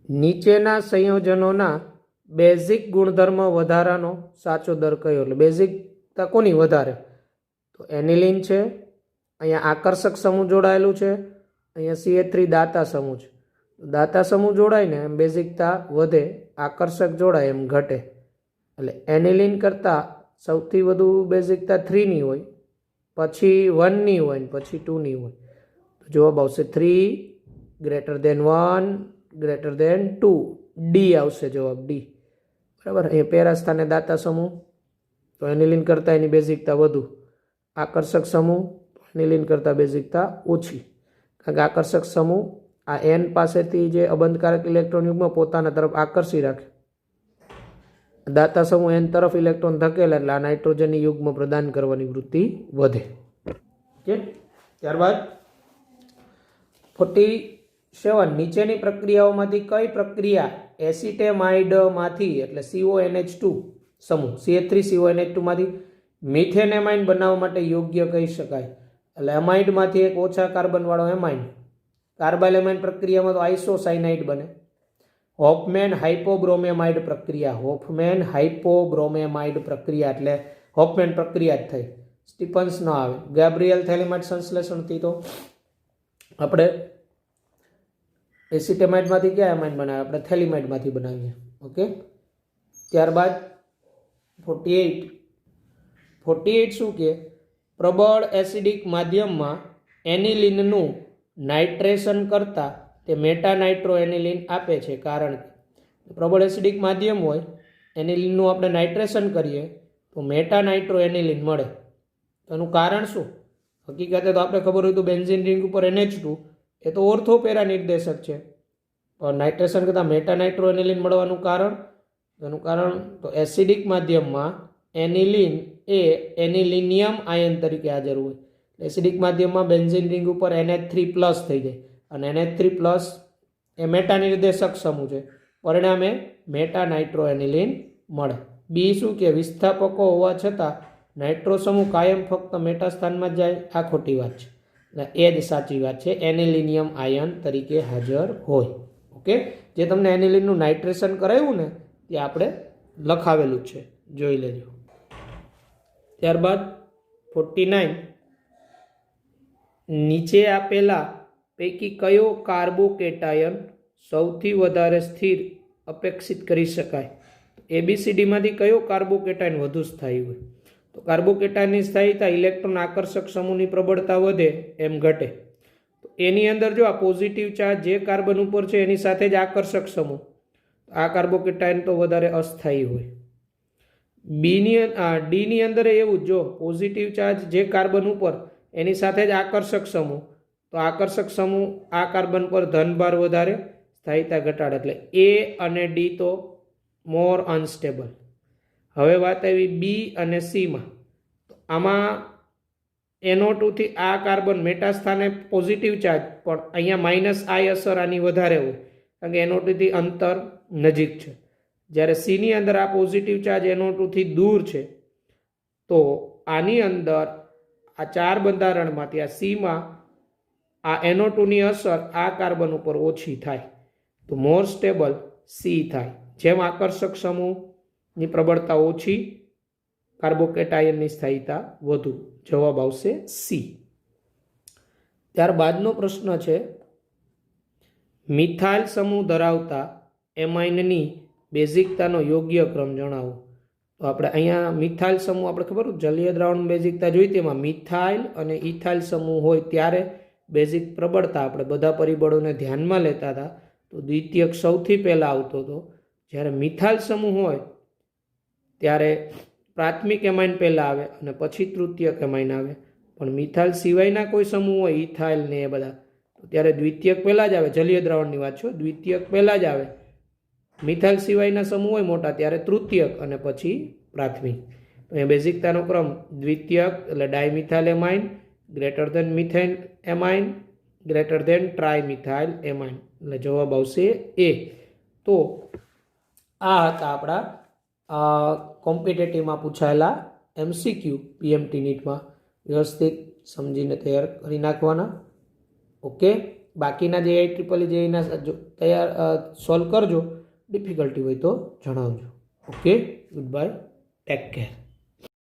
નીચેના સંયોજનોના બેઝિક ગુણધર્મ વધારાનો સાચો દર કયો? એટલે બેઝિકતા કોની વધારે? તો એનિલિન છે, અહીંયા આકર્ષક સમૂહ જોડાયેલું છે, અહીંયા CH3 દાતા સમૂહ છે. દાતા સમૂહ જોડાય ને એમ બેઝિકતા વધે, આકર્ષક જોડાય એમ ઘટે. એટલે એનિલિન કરતાં સૌથી વધુ બેઝિકતા 3ની હોય, પછી 1ની હોય ને પછી 2ની હોય. તો જવાબ આવશે 3 greater than 1 greater than 2. D આવશે જવાબ, ડી. બરાબર. અહીંયા પેરા સ્થાને દાતા સમૂહ, તો એનિલિન કરતાં એની બેઝિકતા વધુ. આકર્ષક સમૂહ એનિલિન કરતાં બેઝિકતા ઓછી, કારણ કે આકર્ષક સમૂહ આ એન પાસેથી જે અબંધકારક ઇલેક્ટ્રોન યુગ્મ પોતાના તરફ આકર્ષી રાખે. દાતા સમૂહ એન તરફ ઇલેક્ટ્રોન ધકેલે એટલે આ નાઇટ્રોજનની યુગ્મ પ્રદાન કરવાની વૃત્તિ વધે. ઓકે, ત્યારબાદ 47 નીચેની પ્રક્રિયાઓમાંથી કઈ પ્રક્રિયા એસિટેમાઇડમાંથી એટલે CONH2 સમૂહ CH3CONH2 માંથી મિથેન એમાઇન બનાવવા માટે યોગ્ય કહી શકાય? એટલે એમાઇડમાંથી એક ઓછા કાર્બન વાળો એમાઇન, કાર્બાઇલ એમાઇન પ્રક્રિયામાં તો આઇસોસાયનાઇડ બને. હોફમેન હાઇપોબ્રોમેમાઇડ પ્રક્રિયા, હોફમેન હાઇપોબ્રોમેમાઇડ પ્રક્રિયા એટલે હોફમેન પ્રક્રિયા જ થઈ, સ્ટીફન્સ ન આવે. ગેબ્રિયલ થેલિમાઇડ સંશ્લેષણથી તો આપણે એસિટેમાઇડમાંથી કયા એમાઇન બનાવે? આપણે થેલિમાઇડમાંથી બનાવીએ. ઓકે, ત્યારબાદ 48 શું કે પ્રબળ એસિડિક માધ્યમમાં એનિલિનનું નાઇટ્રેશન કરતાં તે મેટા નાઇટ્રો એનિલિન આપે છે, કારણ કે પ્રબળ એસિડિક માધ્યમ હોય એનિલિનનું આપણે નાઇટ્રેશન કરીએ તો મેટા નાઇટ્રો એનિલિન મળે. એનું કારણ શું? હકીકતે તો આપણે ખબર હોય તો બેન્ઝીન રિંગ ઉપર NH2 એ તો ઓર્થોપેરા નિર્દેશક છે, પણ નાઇટ્રેશન કરતાં મેટા નાઇટ્રો એનિલિન મળવાનું કારણ? એનું કારણ તો એસિડિક માધ્યમમાં એનિલિન એ એનિલિનિયમ આયન તરીકે હાજર હોય. એસિડિક માધ્યમમાં બેન્ઝીન રિંગ ઉપર NH3+ થઈ જાય અને NH3+ એ મેટા નિર્દેશક સમૂહ છે, પરિણામે મેટા નાઇટ્રો એનિલિન મળે. બી શું કે વિસ્થાપકો હોવા છતાં નાઇટ્રો સમૂહ કાયમ ફક્ત મેટા સ્થાનમાં જાય? આ ખોટી વાત છે, એટલે એ જ સાચી વાત છે, એનિલિનિયમ આયન તરીકે હાજર હોય. ઓકે, જે તમને એનિલિનનું નાઇટ્રેશન કરાવ્યું ને તે આપણે લખાવેલું છે, જોઈ લેજો. ત્યારબાદ 49 નીચે આપેલા પૈકી કયો કાર્બોકેટાયન સૌથી વધારે સ્થિર અપેક્ષિત કરી શકાય? ABCDમાંથી કયો કાર્બોકેટાયન વધુ સ્થાયી હોય? તો કાર્બોકેટાયનની સ્થાયીતા ઇલેક્ટ્રોન આકર્ષક સમૂહની પ્રબળતા વધે એમ ઘટે. તો એની અંદર જો આ પોઝિટિવ ચાર્જ જે કાર્બન ઉપર છે એની સાથે જ આકર્ષક સમૂહ, આ કાર્બોકેટાયન તો વધારે અસ્થાયી હોય. ડીની અંદર એવું જો પોઝિટિવ ચાર્જ જે કાર્બન ઉપર એની સાથે જ આકર્ષક સમૂહ, તો આકર્ષક સમૂહ આ કાર્બન પર ધનભાર વધારે, સ્થાયીતા ઘટાડે, એટલે A અને D તો મોર અનસ્ટેબલ. હવે વાત આવી બી અને સીમાં. તો આમાં NO2 થી આ કાર્બન મેટા સ્થાને પોઝિટિવ ચાર્જ, પણ અહીંયા -I અસર આની વધારે હોય, કારણ કે NO2 થી અંતર નજીક છે. જ્યારે સીની અંદર આ પોઝિટિવ ચાર્જ NO2 થી દૂર છે, તો આની અંદર આ ચાર બંધારણમાંથી આ સીમાં આ NO2 ની અસર આ કાર્બન ઉપર ઓછી થાય, તો મોર સ્ટેબલ સી થાય. જેમ આકર્ષક સમૂહની પ્રબળતા ઓછી, કાર્બોકેટાયનની સ્થાયીતા વધુ. જવાબ આવશે સી. ત્યારબાદનો પ્રશ્ન છે મિથાઇલ સમૂહ ધરાવતા એમાઇનની બેઝિકતાનો યોગ્ય ક્રમ જણાવો. તો આપણે અહીંયા મિથાઇલ સમૂહ આપણે ખબર જલીય દ્રાવણ બેઝિકતા જોઈ, તેમાં મિથાઇલ અને ઇથાઇલ સમૂહ હોય ત્યારે બેઝિક પ્રબળતા આપણે બધા પરિબળોને ધ્યાનમાં લેતા હતા, તો દ્વિતીયક સૌથી પહેલાં આવતો હતો. જ્યારે મિથાઇલ સમૂહ હોય ત્યારે પ્રાથમિક એમાઇન પહેલાં આવે અને પછી તૃતીયક એમાઇન આવે. પણ મિથાઇલ સિવાયના કોઈ સમૂહ હોય, ઇથાઇલ ને એ બધા, તો ત્યારે દ્વિતીયક પહેલાં જ આવે. જલીય દ્રાવણની વાત છે, દ્વિતીયક પહેલાં જ આવે. મિથાઇલ સિવાયના સમૂહ હોય મોટા ત્યારે તૃતીયક અને પછી પ્રાથમિક. અહીંયા બેઝિકતાનો ક્રમ દ્વિતીયક એટલે dimethyl amine, greater than methane amine, greater than trimethyl amine, એટલે જવાબ આવશે એ. તો આ હતા આપણા કોમ્પિટેટિવમાં પૂછાયેલા MCQ PMT નીટમાં. વ્યવસ્થિત સમજીને તૈયાર કરી નાખવાના. ઓકે, બાકીના જે IEEE જેના તૈયાર સોલ્વ કરજો. ડિફિકલ્ટી હોય તો જણાવજો. Okay, good bye, take care.